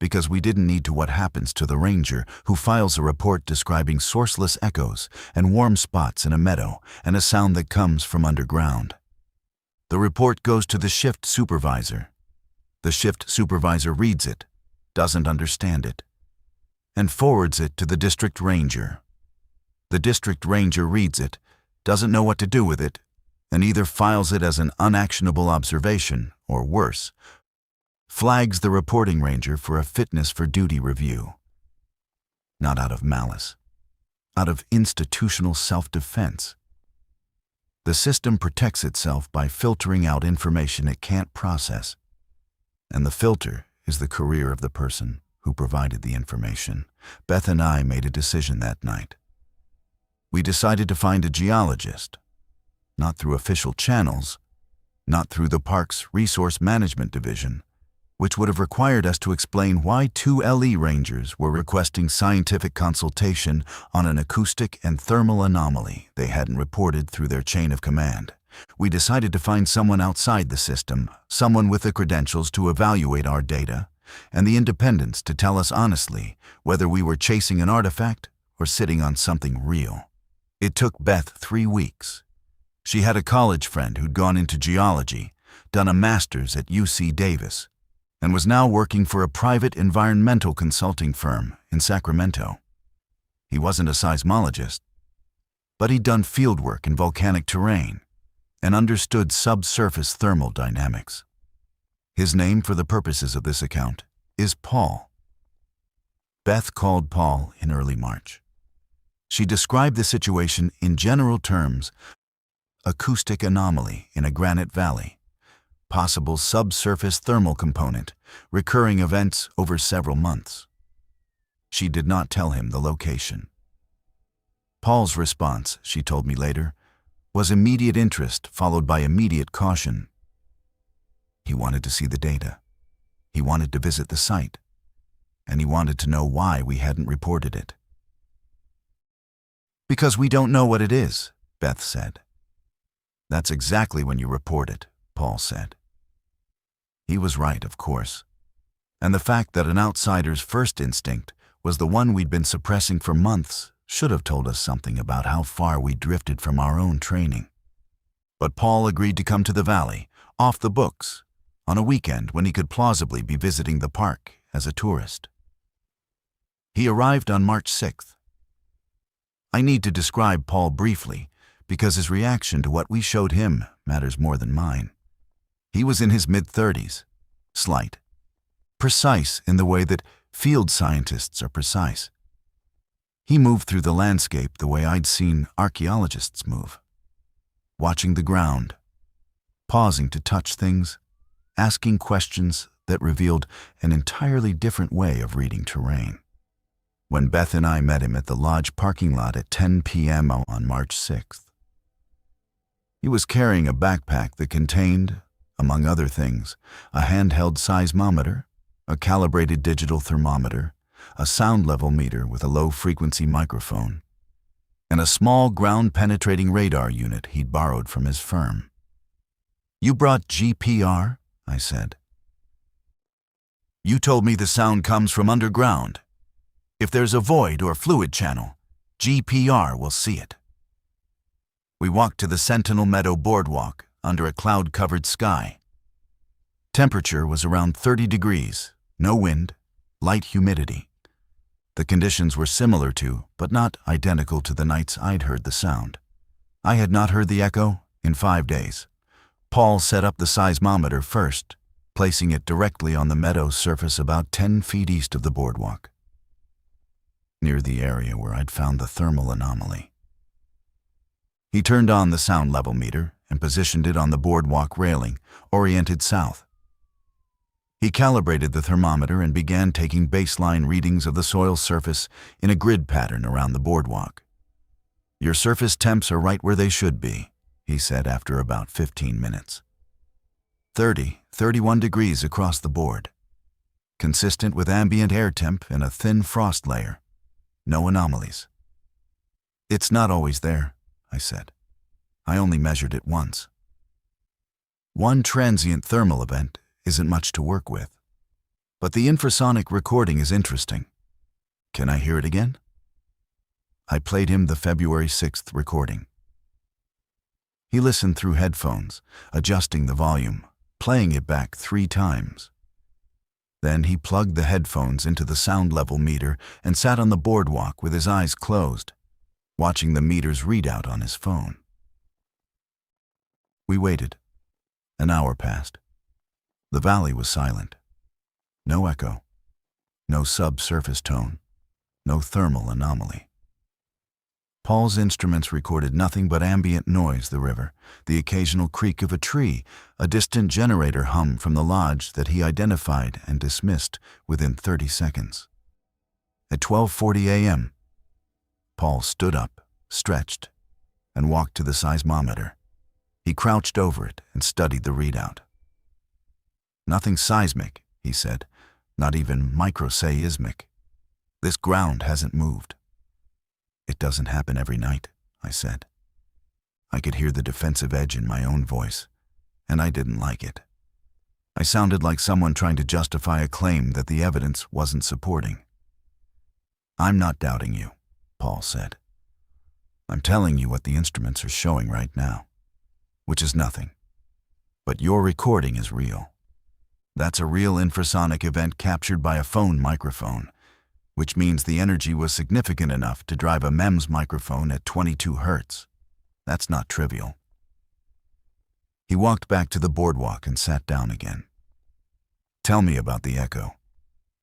because we didn't need to what happens to the ranger who files a report describing sourceless echoes and warm spots in a meadow and a sound that comes from underground. The report goes to the shift supervisor. The shift supervisor reads it, doesn't understand it, and forwards it to the district ranger. The district ranger reads it, doesn't know what to do with it, and either files it as an unactionable observation, or worse, flags the reporting ranger for a fitness for duty review. Not out of malice, out of institutional self-defense. The system protects itself by filtering out information it can't process, and the filter is the career of the person who provided the information. Beth and I made a decision that night. We decided to find a geologist, not through official channels, not through the park's resource management division, which would have required us to explain why 2 LE rangers were requesting scientific consultation on an acoustic and thermal anomaly they hadn't reported through their chain of command. We decided to find someone outside the system, someone with the credentials to evaluate our data, and the independence to tell us honestly whether we were chasing an artifact or sitting on something real. It took Beth 3 weeks. She had a college friend who'd gone into geology, done a master's at UC Davis, and was now working for a private environmental consulting firm in Sacramento. He wasn't a seismologist, but he'd done fieldwork in volcanic terrain and understood subsurface thermal dynamics. His name for the purposes of this account is Paul. Beth called Paul in early March. She described the situation in general terms: acoustic anomaly in a granite valley, possible subsurface thermal component, recurring events over several months. She did not tell him the location. Paul's response, she told me later, was immediate interest followed by immediate caution. He wanted to see the data. He wanted to visit the site. And he wanted to know why we hadn't reported it. Because we don't know what it is, Beth said. That's exactly when you report it, Paul said. He was right, of course. And the fact that an outsider's first instinct was the one we'd been suppressing for months should have told us something about how far we drifted from our own training. But Paul agreed to come to the valley, off the books, on a weekend when he could plausibly be visiting the park as a tourist. He arrived on March 6th. I need to describe Paul briefly because his reaction to what we showed him matters more than mine. He was in his mid-30s, slight, precise in the way that field scientists are precise. He moved through the landscape the way I'd seen archaeologists move, watching the ground, pausing to touch things, asking questions that revealed an entirely different way of reading terrain. When Beth and I met him at the lodge parking lot at 10 p.m. on March 6th, he was carrying a backpack that contained, among other things, a handheld seismometer, a calibrated digital thermometer, a sound level meter with a low-frequency microphone, and a small ground-penetrating radar unit he'd borrowed from his firm. "You brought GPR?" I said. "You told me the sound comes from underground. If there's a void or fluid channel, GPR will see it." We walked to the Sentinel Meadow boardwalk under a cloud-covered sky. Temperature was around 30 degrees, no wind, light humidity. The conditions were similar to, but not identical to the nights I'd heard the sound. I had not heard the echo in 5 days. Paul set up the seismometer first, placing it directly on the meadow's surface about 10 feet east of the boardwalk, near the area where I'd found the thermal anomaly. He turned on the sound level meter and positioned it on the boardwalk railing, oriented south. He calibrated the thermometer and began taking baseline readings of the soil surface in a grid pattern around the boardwalk. "Your surface temps are right where they should be," he said after about 15 minutes. 31 degrees across the board. Consistent with ambient air temp and a thin frost layer. No anomalies. "It's not always there," I said. "I only measured it once." One transient thermal event isn't much to work with. But the infrasonic recording is interesting. Can I hear it again? I played him the February 6th recording. He listened through headphones, adjusting the volume, playing it back 3 times. Then he plugged the headphones into the sound level meter and sat on the boardwalk with his eyes closed, watching the meter's readout on his phone. We waited. An hour passed. The valley was silent. No echo. No subsurface tone. No thermal anomaly. Paul's instruments recorded nothing but ambient noise, the river, the occasional creak of a tree, a distant generator hum from the lodge that he identified and dismissed within 30 seconds. At 12:40 a.m., Paul stood up, stretched, and walked to the seismometer. He crouched over it and studied the readout. "Nothing seismic," he said, "not even microseismic. This ground hasn't moved." "It doesn't happen every night," I said. I could hear the defensive edge in my own voice, and I didn't like it. I sounded like someone trying to justify a claim that the evidence wasn't supporting. "I'm not doubting you," Paul said. "I'm telling you what the instruments are showing right now, which is nothing. But your recording is real. That's a real infrasonic event captured by a phone microphone, which means the energy was significant enough to drive a MEMS microphone at 22 hertz. That's not trivial." He walked back to the boardwalk and sat down again. "Tell me about the echo,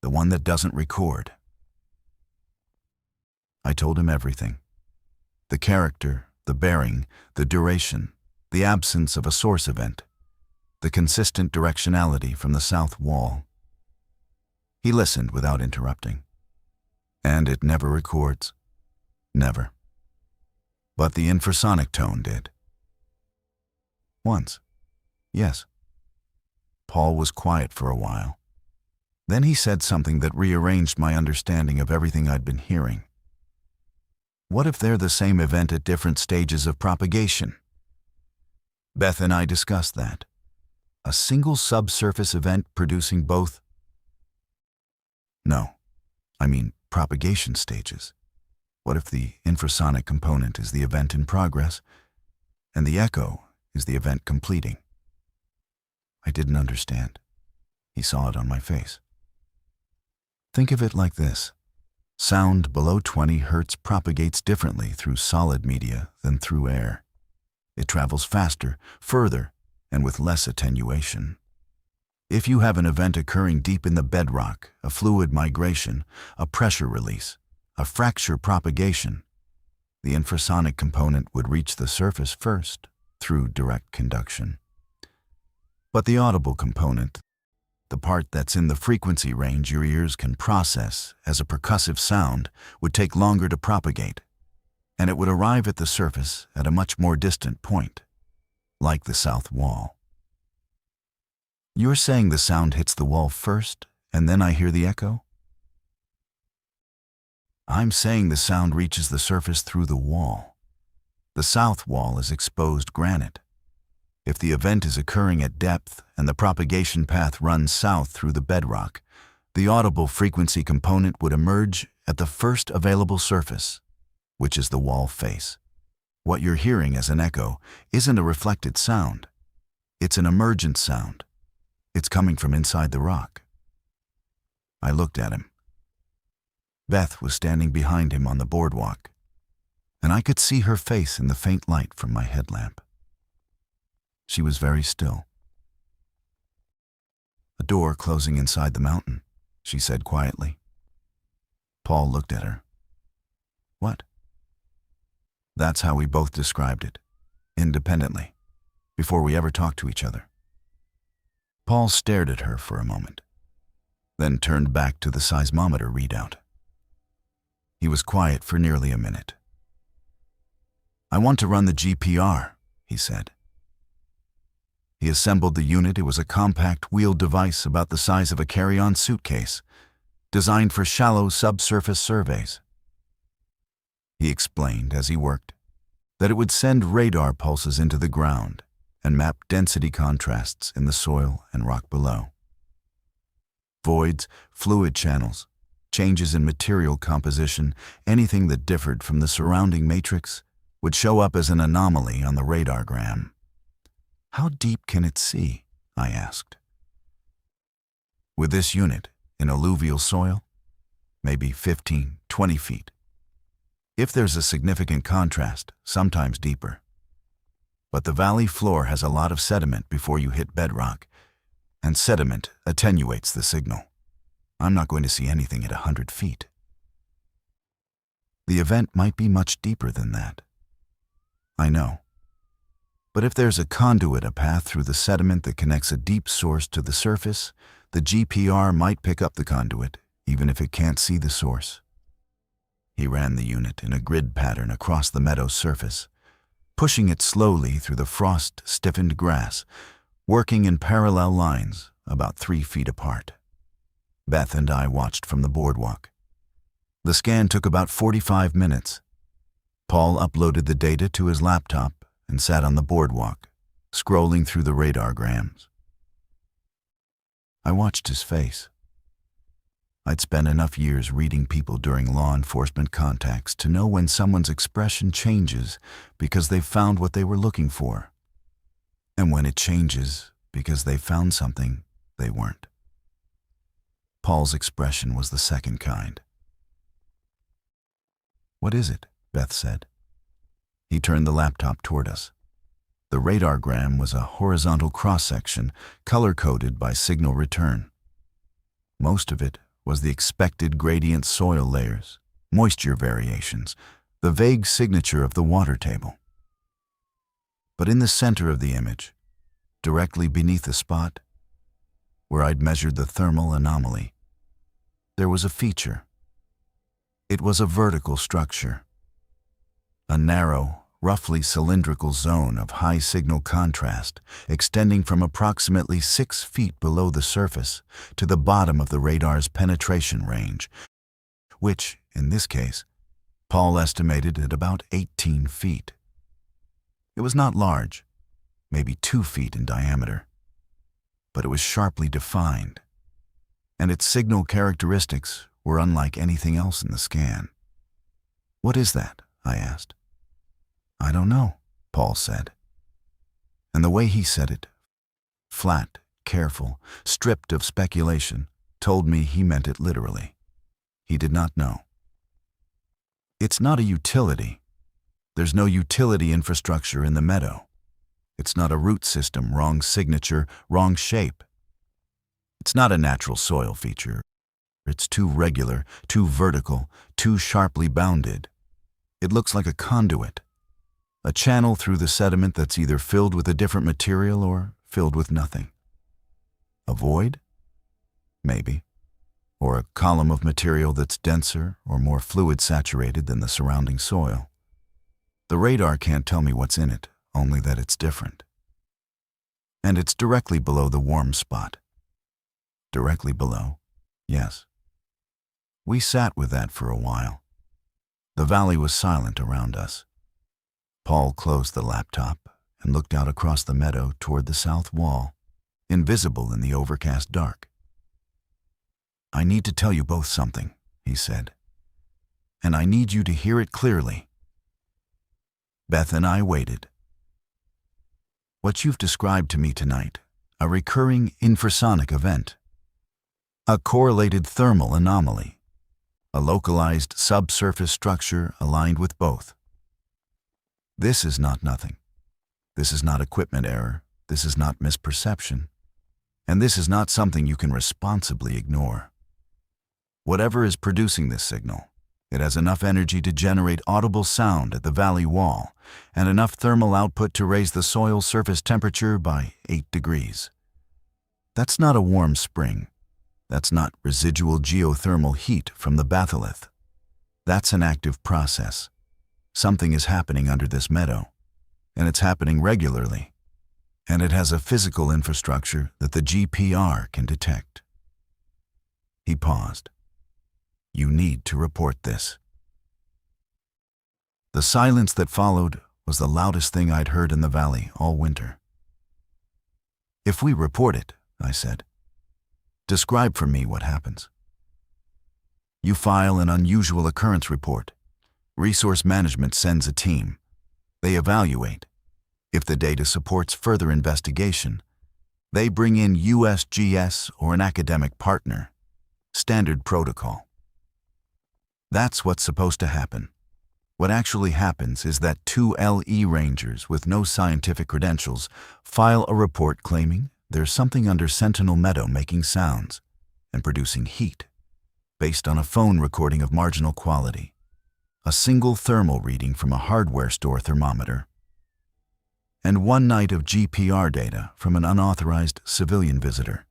the one that doesn't record." I told him everything. The character, the bearing, the duration, the absence of a source event, the consistent directionality from the south wall. He listened without interrupting. "And it never records?" "Never. But the infrasonic tone did." "Once. Yes." Paul was quiet for a while. Then he said something that rearranged my understanding of everything I'd been hearing. "What if they're the same event at different stages of propagation?" Beth and I discussed that. A single subsurface event producing both? No. I mean propagation stages. What if the infrasonic component is the event in progress, and the echo is the event completing? I didn't understand. He saw it on my face. Think of it like this. Sound below 20 hertz propagates differently through solid media than through air. It travels faster, further, and with less attenuation. If you have an event occurring deep in the bedrock, a fluid migration, a pressure release, a fracture propagation, the infrasonic component would reach the surface first through direct conduction. But the audible component, the part that's in the frequency range your ears can process as a percussive sound, would take longer to propagate, and it would arrive at the surface at a much more distant point, like the south wall. You're saying the sound hits the wall first, and then I hear the echo? I'm saying the sound reaches the surface through the wall. The south wall is exposed granite. If the event is occurring at depth and the propagation path runs south through the bedrock, the audible frequency component would emerge at the first available surface, which is the wall face. What you're hearing as an echo isn't a reflected sound. It's an emergent sound. It's coming from inside the rock. I looked at him. Beth was standing behind him on the boardwalk. and I could see her face in the faint light from my headlamp. She was very still. "A door closing inside the mountain," she said quietly. Paul looked at her. "What?" That's how we both described it, independently, before we ever talked to each other. Paul stared at her for a moment, then turned back to the seismometer readout. He was quiet for nearly a minute. "I want to run the GPR," he said. He assembled the unit. It was a compact wheeled device about the size of a carry-on suitcase, designed for shallow subsurface surveys. He explained, as he worked, that it would send radar pulses into the ground and map density contrasts in the soil and rock below. Voids, fluid channels, changes in material composition, anything that differed from the surrounding matrix would show up as an anomaly on the radargram. "How deep can it see?" I asked. "With this unit, in alluvial soil, maybe 15, 20 feet. If there's a significant contrast, sometimes deeper. But the valley floor has a lot of sediment before you hit bedrock, and sediment attenuates the signal. I'm not going to see anything at 100 feet. The event might be much deeper than that. I know. But if there's a conduit, a path through the sediment that connects a deep source to the surface, the GPR might pick up the conduit, even if it can't see the source." He ran the unit in a grid pattern across the meadow's surface, pushing it slowly through the frost-stiffened grass, working in parallel lines about 3 feet apart. Beth and I watched from the boardwalk. The scan took about 45 minutes. Paul uploaded the data to his laptop and sat on the boardwalk, scrolling through the radargrams. I watched his face. I'd spent enough years reading people during law enforcement contacts to know when someone's expression changes because they've found what they were looking for, and when it changes because they found something they weren't. Paul's expression was the second kind. "What is it?" Beth said. He turned the laptop toward us. The radargram was a horizontal cross-section, color-coded by signal return. Most of it was the expected gradient soil layers, moisture variations, the vague signature of the water table. But in the center of the image, directly beneath the spot where I'd measured the thermal anomaly, there was a feature. It was a vertical structure. A narrow, roughly cylindrical zone of high signal contrast extending from approximately 6 feet below the surface to the bottom of the radar's penetration range, which, in this case, Paul estimated at about 18 feet. It was not large, maybe 2 feet in diameter, but it was sharply defined, and its signal characteristics were unlike anything else in the scan. "What is that?" I asked. "I don't know," Paul said. And the way he said it, flat, careful, stripped of speculation, told me he meant it literally. He did not know. "It's not a utility. There's no utility infrastructure in the meadow. It's not a root system, wrong signature, wrong shape. It's not a natural soil feature. It's too regular, too vertical, too sharply bounded. It looks like a conduit, a channel through the sediment that's either filled with a different material or filled with nothing. A void? Maybe. Or a column of material that's denser or more fluid-saturated than the surrounding soil. The radar can't tell me what's in it, only that it's different. And it's directly below the warm spot." Directly below, yes. We sat with that for a while. The valley was silent around us. Paul closed the laptop and looked out across the meadow toward the south wall, invisible in the overcast dark. "I need to tell you both something," he said, "and I need you to hear it clearly." Beth and I waited. "What you've described to me tonight, a recurring infrasonic event, a correlated thermal anomaly, a localized subsurface structure aligned with both. This is not nothing. This is not equipment error. This is not misperception. And this is not something you can responsibly ignore. Whatever is producing this signal, it has enough energy to generate audible sound at the valley wall and enough thermal output to raise the soil surface temperature by 8 degrees. That's not a warm spring. That's not residual geothermal heat from the batholith. That's an active process. Something is happening under this meadow, and it's happening regularly, and it has a physical infrastructure that the GPR can detect. He paused. You need to report this. The silence that followed was the loudest thing I'd heard in the valley all winter. If we report it, I said, describe for me what happens. You file an unusual occurrence report. Resource management sends a team. They evaluate. If the data supports further investigation, they bring in USGS or an academic partner. Standard protocol. That's what's supposed to happen. What actually happens is that 2 LE rangers with no scientific credentials file a report claiming there's something under Sentinel Meadow making sounds and producing heat based on a phone recording of marginal quality, a single thermal reading from a hardware store thermometer, and one night of GPR data from an unauthorized civilian visitor.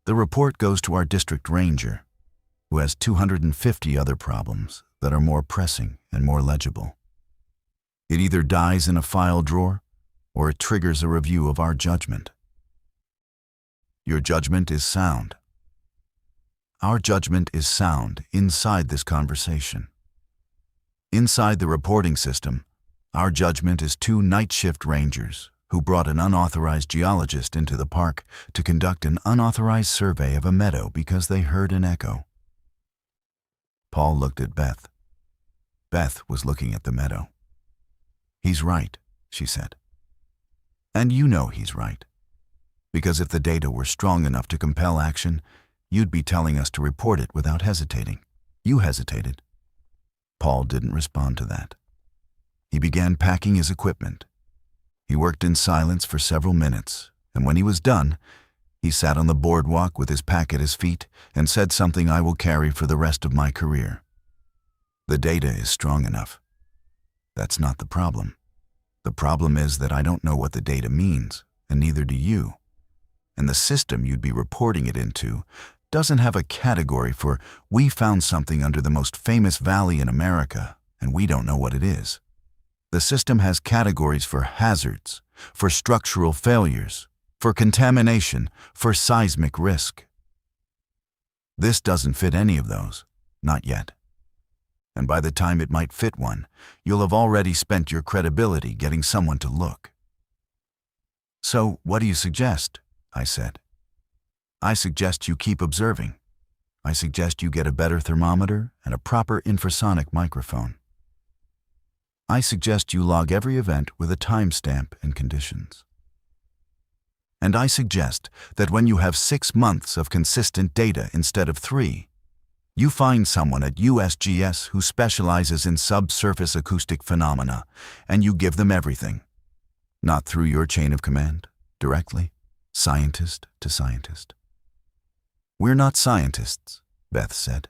The report goes to our district ranger, who has 250 other problems that are more pressing and more legible. It either dies in a file drawer, or it triggers a review of our judgment. Your judgment is sound. Our judgment is sound inside this conversation. Inside the reporting system, our judgment is 2 night shift rangers who brought an unauthorized geologist into the park to conduct an unauthorized survey of a meadow because they heard an echo. Paul looked at Beth. Beth was looking at the meadow. He's right, she said. And you know he's right. Because if the data were strong enough to compel action, you'd be telling us to report it without hesitating. You hesitated. Paul didn't respond to that. He began packing his equipment. He worked in silence for several minutes, and when he was done, he sat on the boardwalk with his pack at his feet and said something I will carry for the rest of my career. The data is strong enough. That's not the problem. The problem is that I don't know what the data means, and neither do you. And the system you'd be reporting it into doesn't have a category for we found something under the most famous valley in America, and we don't know what it is. The system has categories for hazards, for structural failures, for contamination, for seismic risk. This doesn't fit any of those, not yet. And by the time it might fit one, you'll have already spent your credibility getting someone to look. So, what do you suggest? I said. I suggest you keep observing. I suggest you get a better thermometer and a proper infrasonic microphone. I suggest you log every event with a timestamp and conditions. And I suggest that when you have 6 months of consistent data instead of 3, you find someone at USGS who specializes in subsurface acoustic phenomena, and you give them everything. Not through your chain of command, directly, scientist to scientist. We're not scientists, Beth said.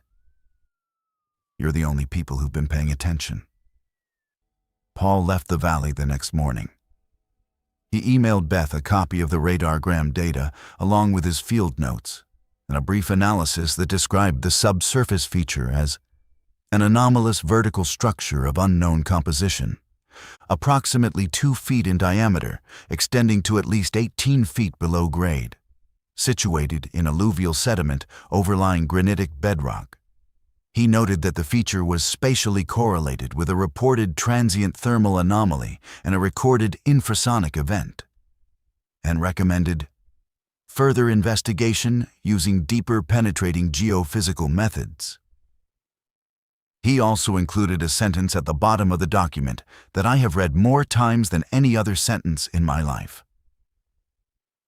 You're the only people who've been paying attention. Paul left the valley the next morning. He emailed Beth a copy of the radargram data along with his field notes and a brief analysis that described the subsurface feature as an anomalous vertical structure of unknown composition, approximately 2 feet in diameter, extending to at least 18 feet below grade, situated in alluvial sediment overlying granitic bedrock. He noted that the feature was spatially correlated with a reported transient thermal anomaly and a recorded infrasonic event, and recommended further investigation using deeper penetrating geophysical methods. He also included a sentence at the bottom of the document that I have read more times than any other sentence in my life.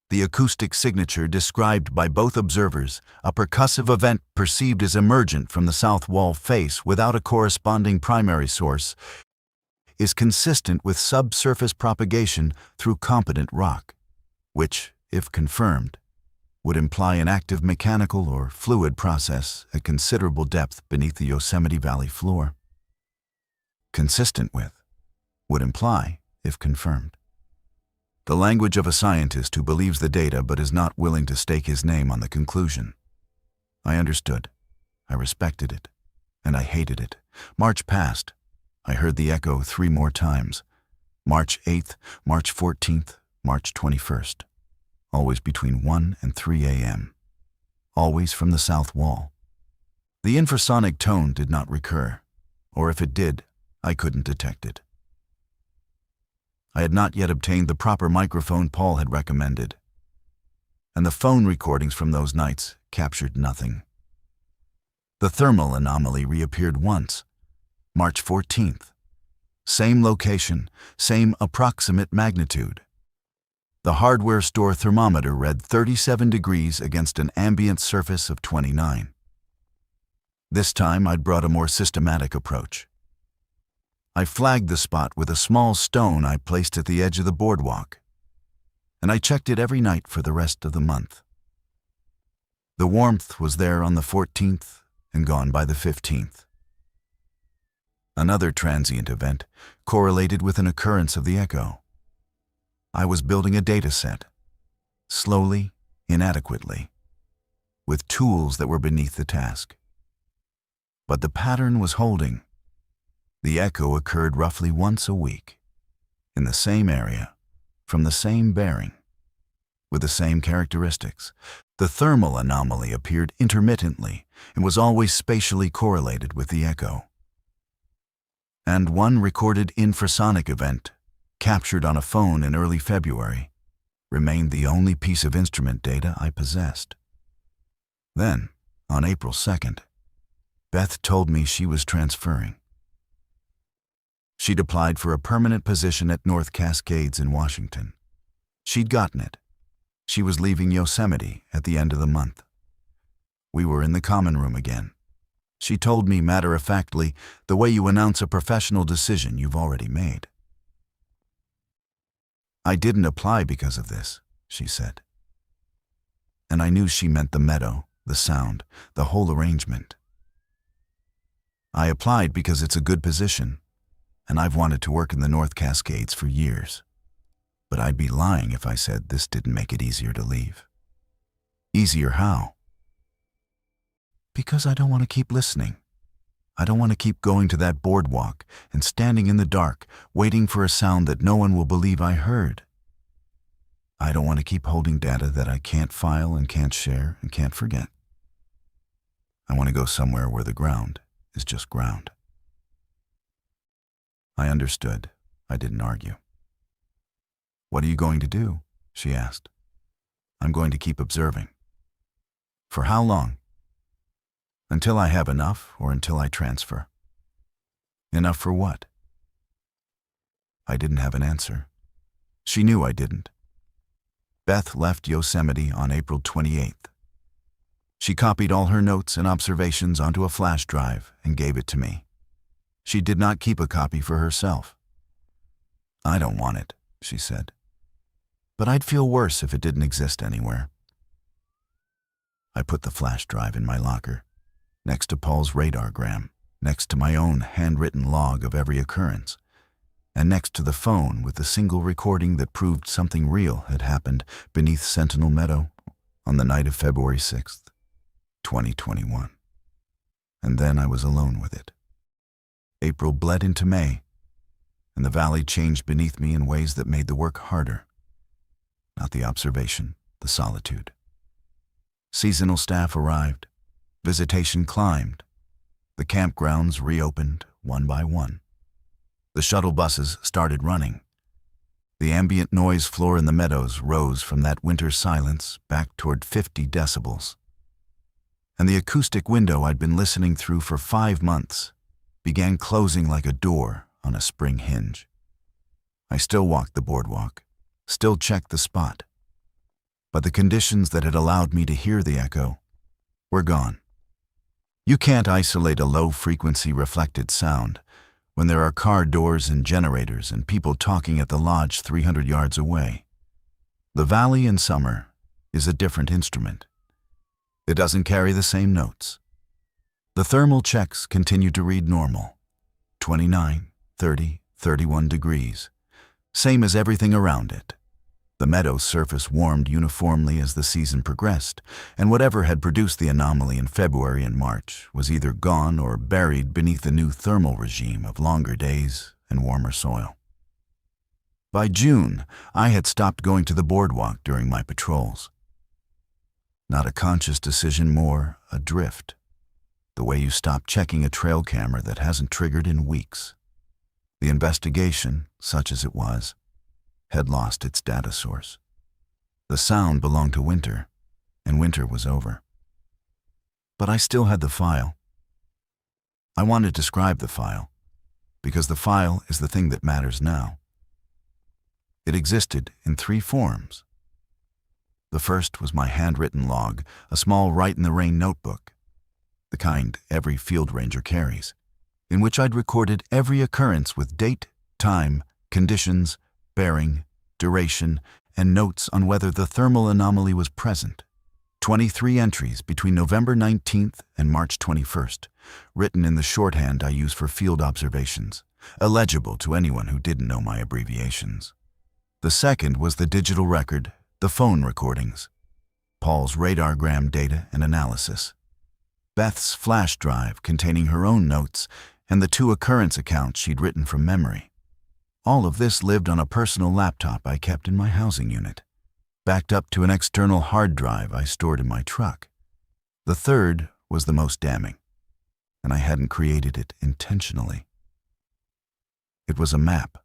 The acoustic signature described by both observers, a percussive event perceived as emergent from the south wall face without a corresponding primary source, is consistent with subsurface propagation through competent rock, which, if confirmed, would imply an active mechanical or fluid process at considerable depth beneath the Yosemite Valley floor. Consistent with would imply, if confirmed. The language of a scientist who believes the data but is not willing to stake his name on the conclusion. I understood. I respected it. And I hated it. March passed. I heard the echo 3 more times. March 8th, March 14th, March 21st. Always between 1 and 3 a.m. Always from the south wall. The infrasonic tone did not recur, or if it did, I couldn't detect it. I had not yet obtained the proper microphone Paul had recommended, and the phone recordings from those nights captured nothing. The thermal anomaly reappeared once, March 14th. Same location, same approximate magnitude. The hardware store thermometer read 37 degrees against an ambient surface of 29. This time I'd brought a more systematic approach. I flagged the spot with a small stone I placed at the edge of the boardwalk, and I checked it every night for the rest of the month. The warmth was there on the 14th and gone by the 15th. Another transient event correlated with an occurrence of the echo. I was building a data set, slowly, inadequately, with tools that were beneath the task. But the pattern was holding. The echo occurred roughly once a week, in the same area, from the same bearing, with the same characteristics. The thermal anomaly appeared intermittently and was always spatially correlated with the echo. And one recorded infrasonic event, captured on a phone in early February, remained the only piece of instrument data I possessed. Then, on April 2nd, Beth told me she was transferring. She'd applied for a permanent position at North Cascades in Washington. She'd gotten it. She was leaving Yosemite at the end of the month. We were in the common room again. She told me matter-of-factly the way you announce a professional decision you've already made. I didn't apply because of this, she said. And I knew she meant the meadow, the sound, the whole arrangement. I applied because it's a good position, and I've wanted to work in the North Cascades for years. But I'd be lying if I said this didn't make it easier to leave. Easier how? Because I don't want to keep listening. I don't want to keep going to that boardwalk and standing in the dark, waiting for a sound that no one will believe I heard. I don't want to keep holding data that I can't file and can't share and can't forget. I want to go somewhere where the ground is just ground. I understood. I didn't argue. What are you going to do? She asked. I'm going to keep observing. For how long? Until I have enough or until I transfer. Enough for what? I didn't have an answer. She knew I didn't. Beth left Yosemite on April 28th. She copied all her notes and observations onto a flash drive and gave it to me. She did not keep a copy for herself. I don't want it, she said. But I'd feel worse if it didn't exist anywhere. I put the flash drive in my locker, next to Paul's radargram, next to my own handwritten log of every occurrence, and next to the phone with the single recording that proved something real had happened beneath Sentinel Meadow on the night of February 6th, 2021. And then I was alone with it. April bled into May, and the valley changed beneath me in ways that made the work harder. Not the observation, the solitude. Seasonal staff arrived. Visitation climbed. The campgrounds reopened one by one. The shuttle buses started running. The ambient noise floor in the meadows rose from that winter silence back toward 50 decibels. And the acoustic window I'd been listening through for 5 months began closing like a door on a spring hinge. I still walked the boardwalk, still checked the spot, but the conditions that had allowed me to hear the echo were gone. You can't isolate a low-frequency reflected sound when there are car doors and generators and people talking at the lodge 300 yards away. The valley in summer is a different instrument. It doesn't carry the same notes. The thermal checks continue to read normal. 29, 30, 31 degrees. Same as everything around it. The meadow's surface warmed uniformly as the season progressed, and whatever had produced the anomaly in February and March was either gone or buried beneath the new thermal regime of longer days and warmer soil. By June, I had stopped going to the boardwalk during my patrols. Not a conscious decision, more a drift. The way you stop checking a trail camera that hasn't triggered in weeks. The investigation, such as it was, had lost its data source. The sound belonged to winter, and winter was over. But I still had the file. I want to describe the file, because the file is the thing that matters now. It existed in 3 forms. The first was my handwritten log, a small write-in-the-rain notebook, the kind every field ranger carries, in which I'd recorded every occurrence with date, time, conditions, bearing, duration, and notes on whether the thermal anomaly was present. 23 entries between November 19th and March 21st, written in the shorthand I use for field observations, illegible to anyone who didn't know my abbreviations. The second was the digital record, the phone recordings, Paul's radargram data and analysis, Beth's flash drive containing her own notes, and the 2 occurrence accounts she'd written from memory. All of this lived on a personal laptop I kept in my housing unit, backed up to an external hard drive I stored in my truck. The third was the most damning, and I hadn't created it intentionally. It was a map.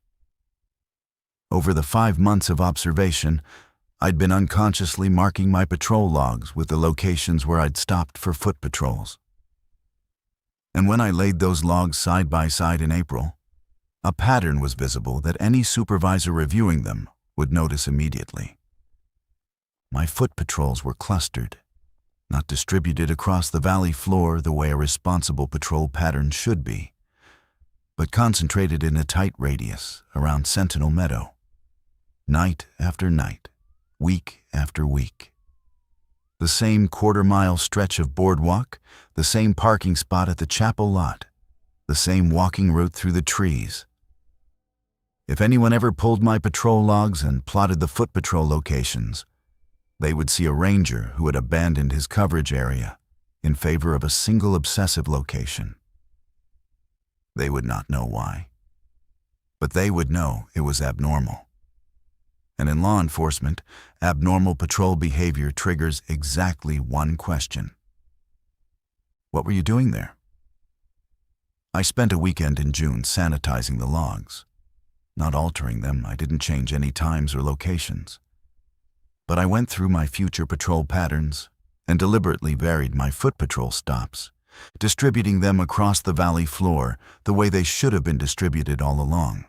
Over the 5 months of observation, I'd been unconsciously marking my patrol logs with the locations where I'd stopped for foot patrols. And when I laid those logs side by side in April, a pattern was visible that any supervisor reviewing them would notice immediately. My foot patrols were clustered, not distributed across the valley floor the way a responsible patrol pattern should be, but concentrated in a tight radius around Sentinel Meadow, night after night, week after week. The same quarter-mile stretch of boardwalk, the same parking spot at the chapel lot, the same walking route through the trees. If anyone ever pulled my patrol logs and plotted the foot patrol locations, they would see a ranger who had abandoned his coverage area in favor of a single obsessive location. They would not know why, but they would know it was abnormal. And in law enforcement, abnormal patrol behavior triggers exactly one question. What were you doing there? I spent a weekend in June sanitizing the logs. Not altering them, I didn't change any times or locations. But I went through my future patrol patterns and deliberately varied my foot patrol stops, distributing them across the valley floor the way they should have been distributed all along.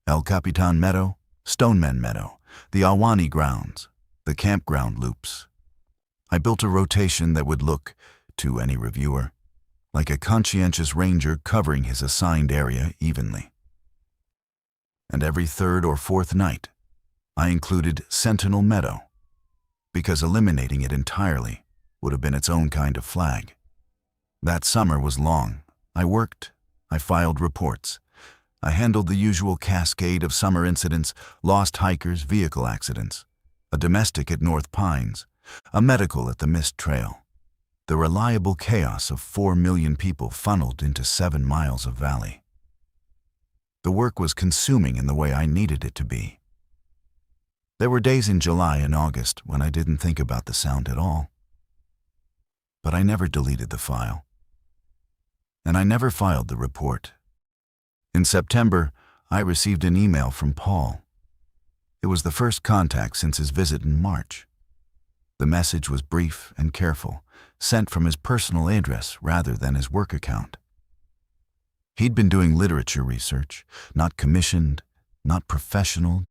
El Capitan Meadow, Stoneman Meadow, the Ahwahnee grounds, the campground loops. I built a rotation that would look, to any reviewer, like a conscientious ranger covering his assigned area evenly. And every 3rd or 4th night, I included Sentinel Meadow, because eliminating it entirely would have been its own kind of flag. That summer was long. I worked, I filed reports. I handled the usual cascade of summer incidents, lost hikers, vehicle accidents, a domestic at North Pines, a medical at the Mist Trail, the reliable chaos of 4 million people funneled into 7 miles of valley. The work was consuming in the way I needed it to be. There were days in July and August when I didn't think about the sound at all. But I never deleted the file. And I never filed the report. In September, I received an email from Paul. It was the first contact since his visit in March. The message was brief and careful, sent from his personal address rather than his work account. He'd been doing literature research, not commissioned, not professional,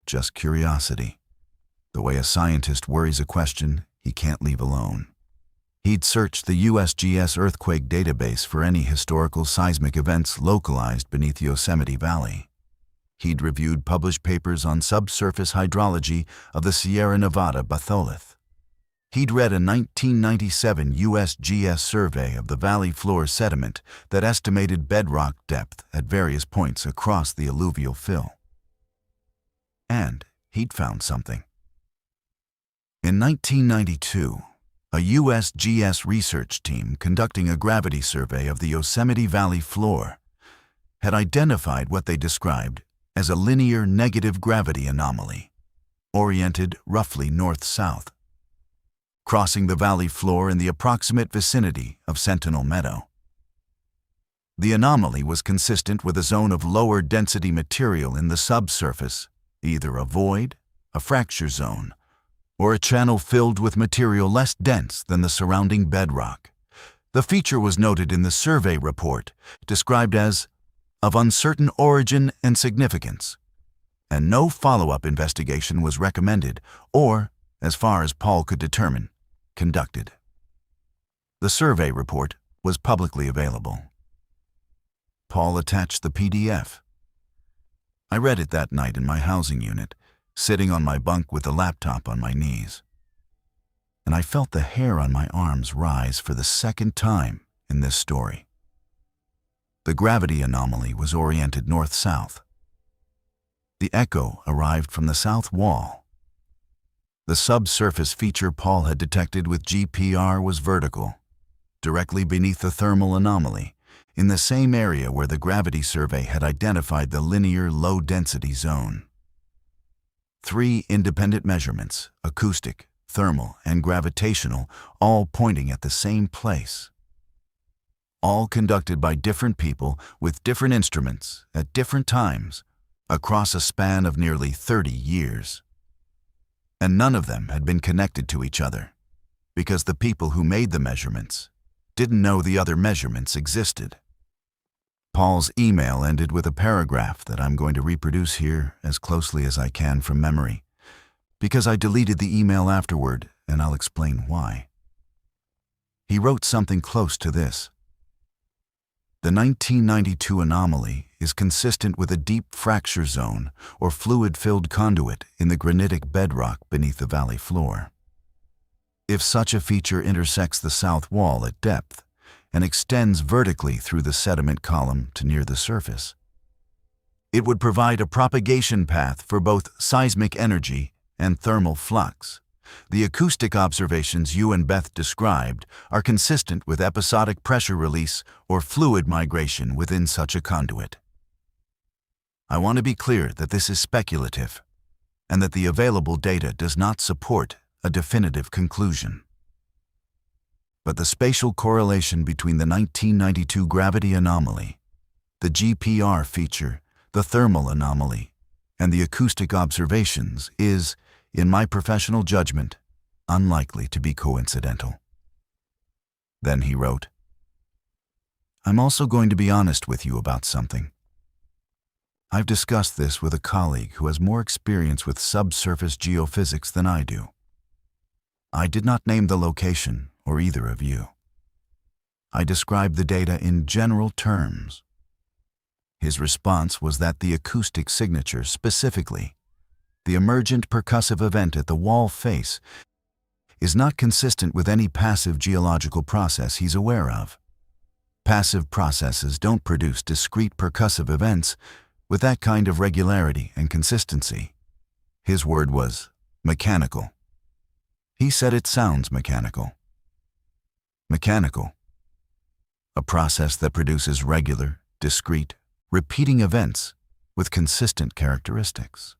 just curiosity. The way a scientist worries a question he can't leave alone. He'd searched the USGS earthquake database for any historical seismic events localized beneath Yosemite Valley. He'd reviewed published papers on subsurface hydrology of the Sierra Nevada batholith. He'd read a 1997 USGS survey of the valley floor sediment that estimated bedrock depth at various points across the alluvial fill. And he'd found something. In 1992, a USGS research team conducting a gravity survey of the Yosemite Valley floor had identified what they described as a linear negative gravity anomaly, oriented roughly north-south, crossing the valley floor in the approximate vicinity of Sentinel Meadow. The anomaly was consistent with a zone of lower density material in the subsurface, either a void, a fracture zone, or a channel filled with material less dense than the surrounding bedrock. The feature was noted in the survey report, described as of uncertain origin and significance, and no follow-up investigation was recommended or, as far as Paul could determine, conducted. The survey report was publicly available. Paul attached the PDF. I read it that night in my housing unit, sitting on my bunk with the laptop on my knees. And I felt the hair on my arms rise for the second time in this story. The gravity anomaly was oriented north-south. The echo arrived from the south wall. The subsurface feature Paul had detected with GPR was vertical, directly beneath the thermal anomaly, in the same area where the gravity survey had identified the linear low-density zone. 3 independent measurements, acoustic, thermal, and gravitational, all pointing at the same place. All conducted by different people with different instruments at different times across a span of nearly 30 years. And none of them had been connected to each other because the people who made the measurements didn't know the other measurements existed. Paul's email ended with a paragraph that I'm going to reproduce here as closely as I can from memory, because I deleted the email afterward, and I'll explain why. He wrote something close to this. The 1992 anomaly is consistent with a deep fracture zone or fluid-filled conduit in the granitic bedrock beneath the valley floor. If such a feature intersects the south wall at depth and extends vertically through the sediment column to near the surface, it would provide a propagation path for both seismic energy and thermal flux. The acoustic observations you and Beth described are consistent with episodic pressure release or fluid migration within such a conduit. I want to be clear that this is speculative and that the available data does not support a definitive conclusion. But the spatial correlation between the 1992 gravity anomaly, the GPR feature, the thermal anomaly, and the acoustic observations is, in my professional judgment, unlikely to be coincidental. Then he wrote, I'm also going to be honest with you about something. I've discussed this with a colleague who has more experience with subsurface geophysics than I do. I did not name the location or either of you. I described the data in general terms. His response was that the acoustic signature specifically, the emergent percussive event at the wall face, is not consistent with any passive geological process he's aware of. Passive processes don't produce discrete percussive events with that kind of regularity and consistency. His word was mechanical. He said it sounds mechanical. Mechanical. A process that produces regular, discrete, repeating events with consistent characteristics.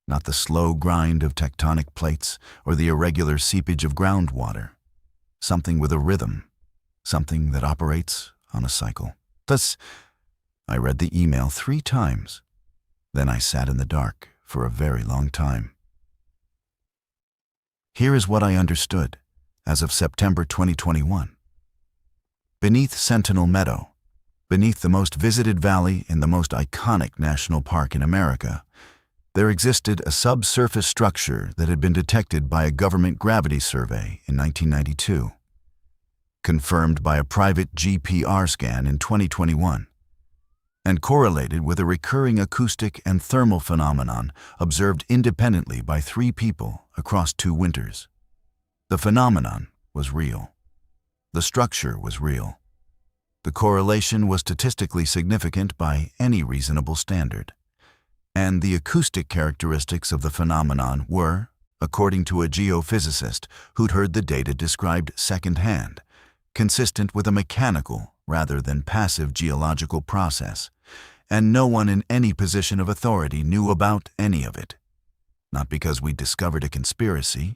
Not the slow grind of tectonic plates or the irregular seepage of groundwater. Something with a rhythm, something that operates on a cycle. Thus, I read the email 3 times. Then I sat in the dark for a very long time. Here is what I understood as of September 2021. Beneath Sentinel Meadow, beneath the most visited valley in the most iconic national park in America, There existed a subsurface structure that had been detected by a government gravity survey in 1992, confirmed by a private GPR scan in 2021, and correlated with a recurring acoustic and thermal phenomenon observed independently by 3 people across 2 winters. The phenomenon was real. The structure was real. The correlation was statistically significant by any reasonable standard. And the acoustic characteristics of the phenomenon were, according to a geophysicist who'd heard the data described secondhand, consistent with a mechanical rather than passive geological process, and no one in any position of authority knew about any of it. Not because we discovered a conspiracy,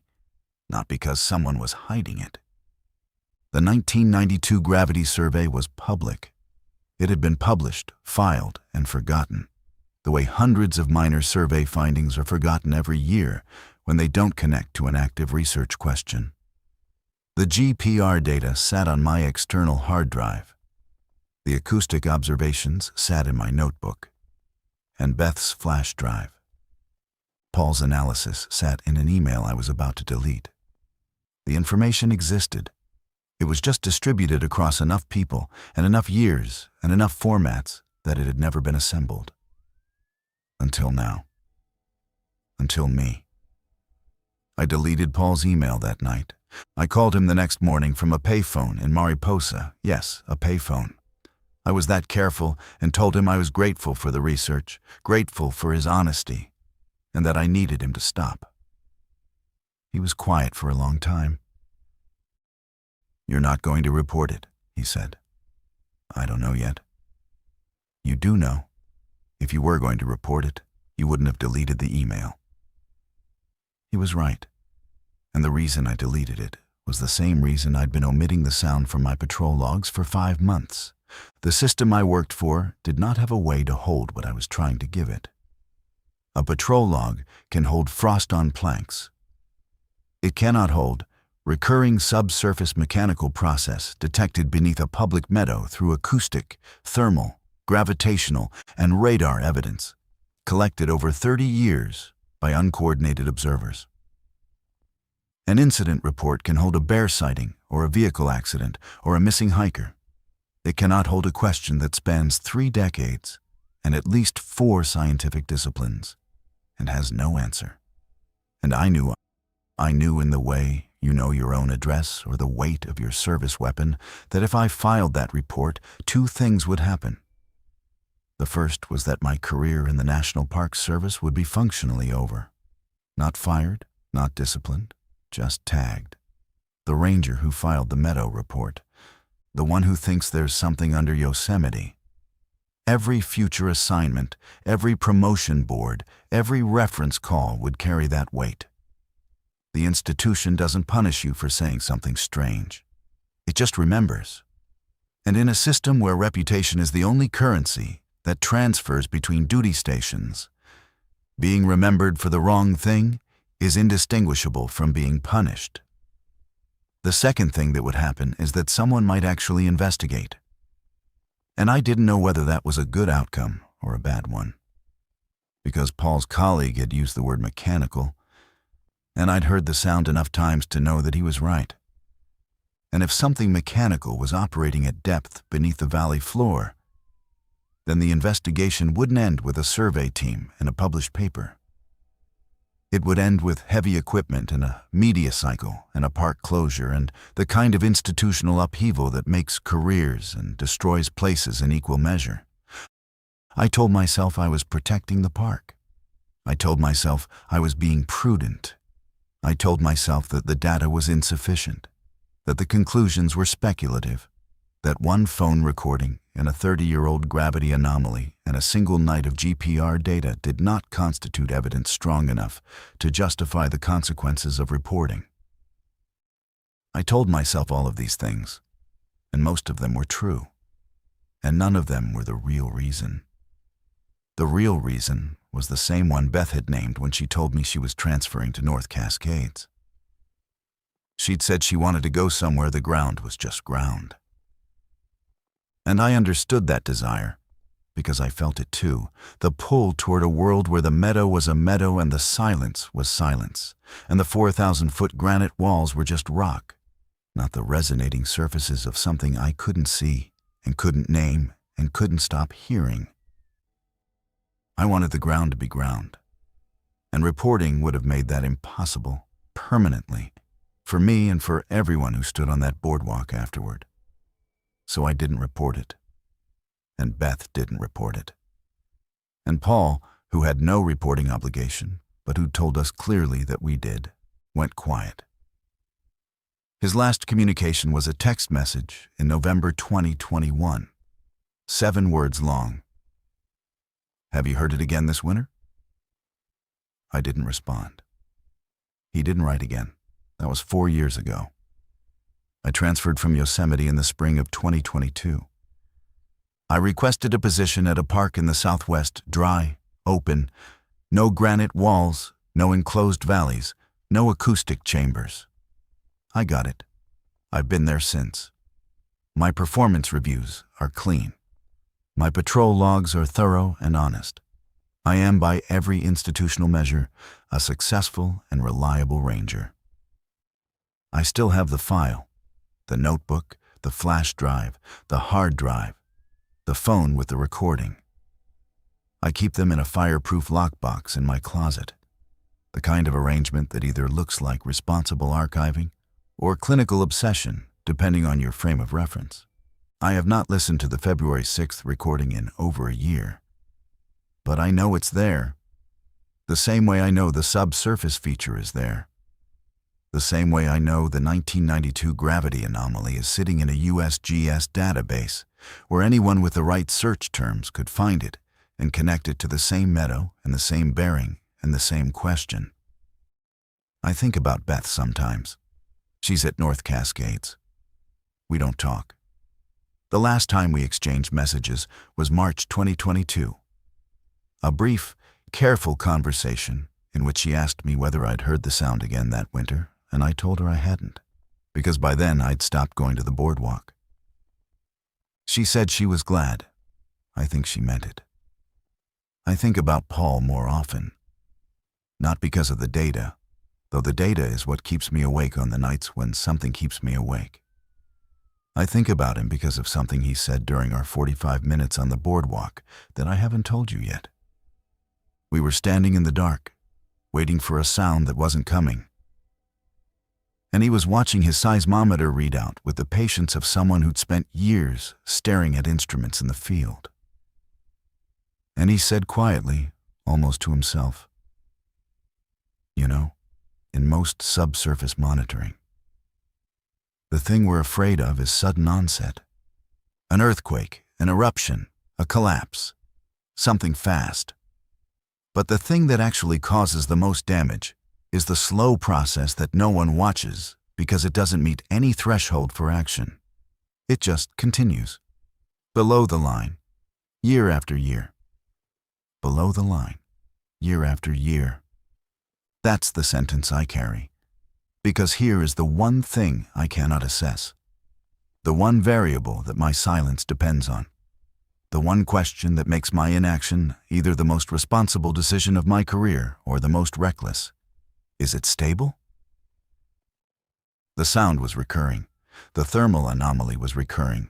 not because someone was hiding it. The 1992 gravity survey was public. It had been published, filed, and forgotten, the way hundreds of minor survey findings are forgotten every year when they don't connect to an active research question. The GPR data sat on my external hard drive. The acoustic observations sat in my notebook, and Beth's flash drive. Paul's analysis sat in an email I was about to delete. The information existed. It was just distributed across enough people and enough years and enough formats that it had never been assembled. Until now. Until me. I deleted Paul's email that night. I called him the next morning from a payphone in Mariposa. Yes, a payphone. I was that careful and told him I was grateful for the research, grateful for his honesty, and that I needed him to stop. He was quiet for a long time. "You're not going to report it," he said. "I don't know yet." "You do know. If you were going to report it, you wouldn't have deleted the email." He was right, and the reason I deleted it was the same reason I'd been omitting the sound from my patrol logs for 5 months. The system I worked for did not have a way to hold what I was trying to give it. A patrol log can hold frost on planks. It cannot hold recurring subsurface mechanical process detected beneath a public meadow through acoustic, thermal, gravitational, and radar evidence, collected over 30 years by uncoordinated observers. An incident report can hold a bear sighting or a vehicle accident or a missing hiker. It cannot hold a question that spans 3 decades and at least 4 scientific disciplines, and has no answer. And I knew in the way you know your own address or the weight of your service weapon that if I filed that report, 2 things would happen. The first was that my career in the National Park Service would be functionally over. Not fired, not disciplined, just tagged. The ranger who filed the Meadow report, the one who thinks there's something under Yosemite. Every future assignment, every promotion board, every reference call would carry that weight. The institution doesn't punish you for saying something strange. It just remembers. And in a system where reputation is the only currency that transfers between duty stations, being remembered for the wrong thing is indistinguishable from being punished. The second thing that would happen is that someone might actually investigate. And I didn't know whether that was a good outcome or a bad one. Because Paul's colleague had used the word mechanical, and I'd heard the sound enough times to know that he was right. And if something mechanical was operating at depth beneath the valley floor, then the investigation wouldn't end with a survey team and a published paper. It would end with heavy equipment and a media cycle and a park closure and the kind of institutional upheaval that makes careers and destroys places in equal measure. I told myself I was protecting the park. I told myself I was being prudent. I told myself that the data was insufficient, that the conclusions were speculative, that one phone recording and a 30-year-old gravity anomaly and a single night of GPR data did not constitute evidence strong enough to justify the consequences of reporting. I told myself all of these things, and most of them were true, and none of them were the real reason. The real reason was the same one Beth had named when she told me she was transferring to North Cascades. She'd said she wanted to go somewhere the ground was just ground. And I understood that desire, because I felt it too, the pull toward a world where the meadow was a meadow and the silence was silence, and the 4,000-foot granite walls were just rock, not the resonating surfaces of something I couldn't see and couldn't name and couldn't stop hearing. I wanted the ground to be ground, and reporting would have made that impossible permanently for me and for everyone who stood on that boardwalk afterward. So I didn't report it, and Beth didn't report it. And Paul, who had no reporting obligation, but who told us clearly that we did, went quiet. His last communication was a text message in November 2021, 7 words long. "Have you heard it again this winter?" I didn't respond. He didn't write again. That was 4 years ago. I transferred from Yosemite in the spring of 2022. I requested a position at a park in the Southwest, dry, open, no granite walls, no enclosed valleys, no acoustic chambers. I got it. I've been there since. My performance reviews are clean. My patrol logs are thorough and honest. I am, by every institutional measure, a successful and reliable ranger. I still have the file, the notebook, the flash drive, the hard drive, the phone with the recording. I keep them in a fireproof lockbox in my closet, the kind of arrangement that either looks like responsible archiving or clinical obsession, depending on your frame of reference. I have not listened to the February 6th recording in over a year, but I know it's there, the same way I know the subsurface feature is there, the same way I know the 1992 gravity anomaly is sitting in a USGS database where anyone with the right search terms could find it and connect it to the same meadow and the same bearing and the same question. I think about Beth sometimes. She's at North Cascades. We don't talk. The last time we exchanged messages was March 2022. A brief, careful conversation in which she asked me whether I'd heard the sound again that winter, and I told her I hadn't, because by then I'd stopped going to the boardwalk. She said she was glad. I think she meant it. I think about Paul more often, not because of the data, though the data is what keeps me awake on the nights when something keeps me awake. I think about him because of something he said during our 45 minutes on the boardwalk that I haven't told you yet. We were standing in the dark, waiting for a sound that wasn't coming. And he was watching his seismometer readout with the patience of someone who'd spent years staring at instruments in the field. And he said quietly, almost to himself, "You know, in most subsurface monitoring, the thing we're afraid of is sudden onset. An earthquake, an eruption, a collapse, something fast. But the thing that actually causes the most damage is the slow process that no one watches because it doesn't meet any threshold for action. It just continues. Below the line, year after year. Below the line, year after year." That's the sentence I carry, because here is the one thing I cannot assess, the one variable that my silence depends on, the one question that makes my inaction either the most responsible decision of my career or the most reckless. Is it stable? The sound was recurring. The thermal anomaly was recurring.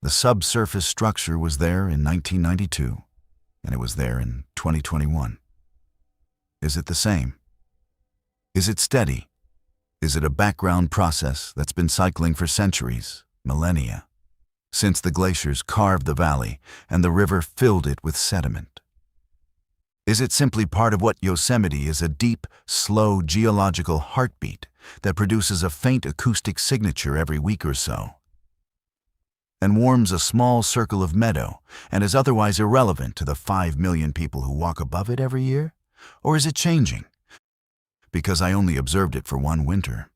The subsurface structure was there in 1992, and it was there in 2021. Is it the same? Is it steady? Is it a background process that's been cycling for centuries, millennia, since the glaciers carved the valley and the river filled it with sediment? Is it simply part of what Yosemite is, a deep, slow geological heartbeat that produces a faint acoustic signature every week or so, and warms a small circle of meadow and is otherwise irrelevant to the 5 million people who walk above it every year? Or is it changing? Because I only observed it for 1 winter.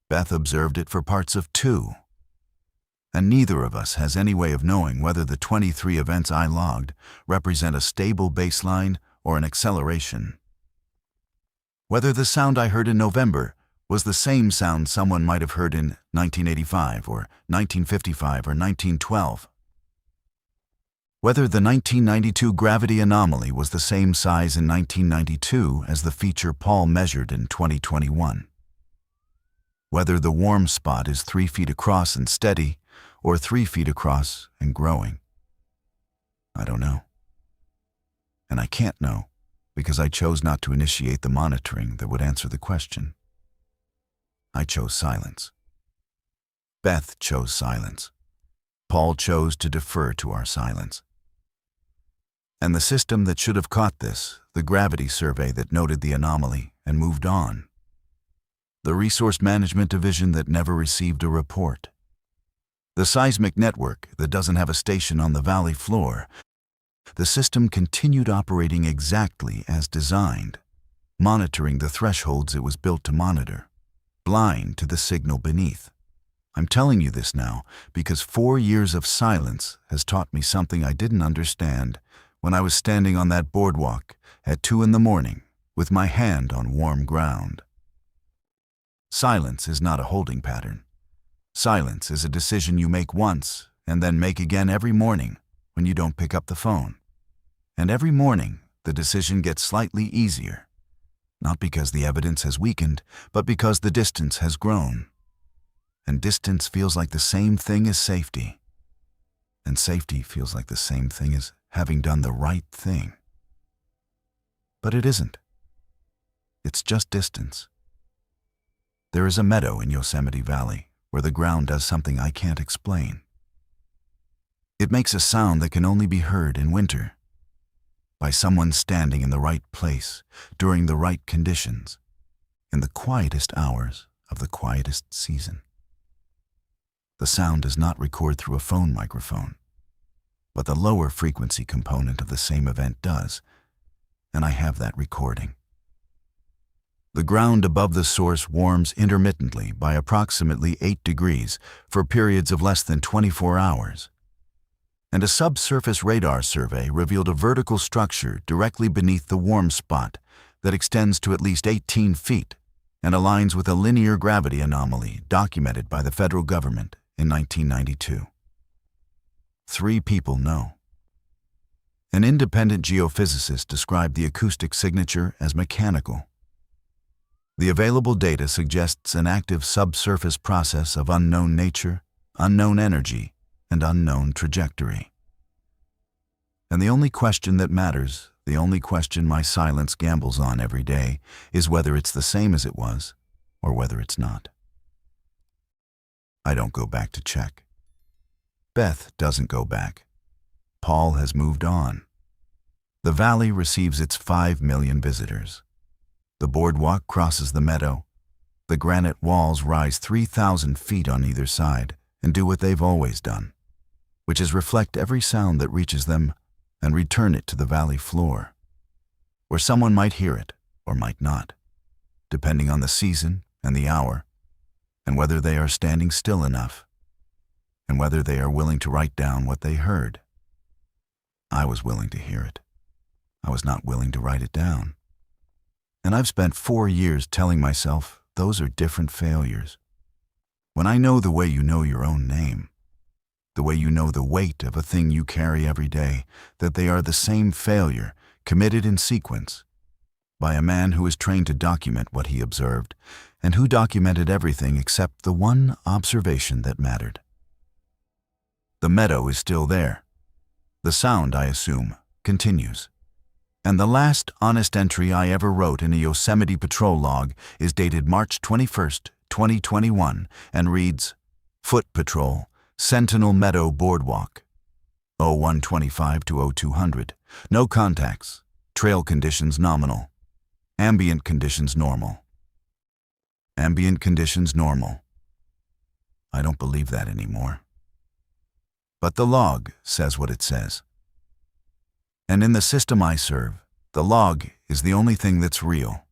Beth observed it for parts of 2. And neither of us has any way of knowing whether the 23 events I logged represent a stable baseline or an acceleration. Whether the sound I heard in November was the same sound someone might have heard in 1985 or 1955 or 1912. Whether the 1992 gravity anomaly was the same size in 1992 as the feature Paul measured in 2021. Whether the warm spot is 3 feet across and steady, or 3 feet across and growing. I don't know. And I can't know, because I chose not to initiate the monitoring that would answer the question. I chose silence. Beth chose silence. Paul chose to defer to our silence. And the system that should have caught this, the gravity survey that noted the anomaly and moved on. The resource management division that never received a report. The seismic network that doesn't have a station on the valley floor. The system continued operating exactly as designed, monitoring the thresholds it was built to monitor, blind to the signal beneath. I'm telling you this now because 4 years of silence has taught me something I didn't understand when I was standing on that boardwalk at 2 a.m. with my hand on warm ground. Silence is not a holding pattern. Silence is a decision you make once and then make again every morning when you don't pick up the phone. And every morning, the decision gets slightly easier. Not because the evidence has weakened, but because the distance has grown. And distance feels like the same thing as safety. And safety feels like the same thing as having done the right thing. But it isn't. It's just distance. There is a meadow in Yosemite Valley where the ground does something I can't explain. It makes a sound that can only be heard in winter, by someone standing in the right place during the right conditions, in the quietest hours of the quietest season. The sound does not record through a phone microphone, but the lower frequency component of the same event does, and I have that recording. The ground above the source warms intermittently by approximately 8 degrees for periods of less than 24 hours. And a subsurface radar survey revealed a vertical structure directly beneath the warm spot that extends to at least 18 feet and aligns with a linear gravity anomaly documented by the federal government in 1992. 3 people know. An independent geophysicist described the acoustic signature as mechanical. The available data suggests an active subsurface process of unknown nature, unknown energy, and unknown trajectory. And the only question that matters, the only question my silence gambles on every day, is whether it's the same as it was, or whether it's not. I don't go back to check. Beth doesn't go back. Paul has moved on. The valley receives its 5 million visitors. The boardwalk crosses the meadow. The granite walls rise 3,000 feet on either side and do what they've always done, which is reflect every sound that reaches them and return it to the valley floor, where someone might hear it or might not, depending on the season and the hour, and whether they are standing still enough, and whether they are willing to write down what they heard. I was willing to hear it. I was not willing to write it down. And I've spent 4 years telling myself those are different failures. When I know the way you know your own name, the way you know the weight of a thing you carry every day, that they are the same failure, committed in sequence, by a man who is trained to document what he observed, and who documented everything except the one observation that mattered. The meadow is still there. The sound, I assume, continues. And the last honest entry I ever wrote in a Yosemite patrol log is dated March 21st, 2021, and reads, Foot Patrol, Sentinel Meadow Boardwalk, 0125 to 0200. No contacts. Trail conditions nominal. Ambient conditions normal. Ambient conditions normal. I don't believe that anymore. But the log says what it says. And in the system I serve, the log is the only thing that's real.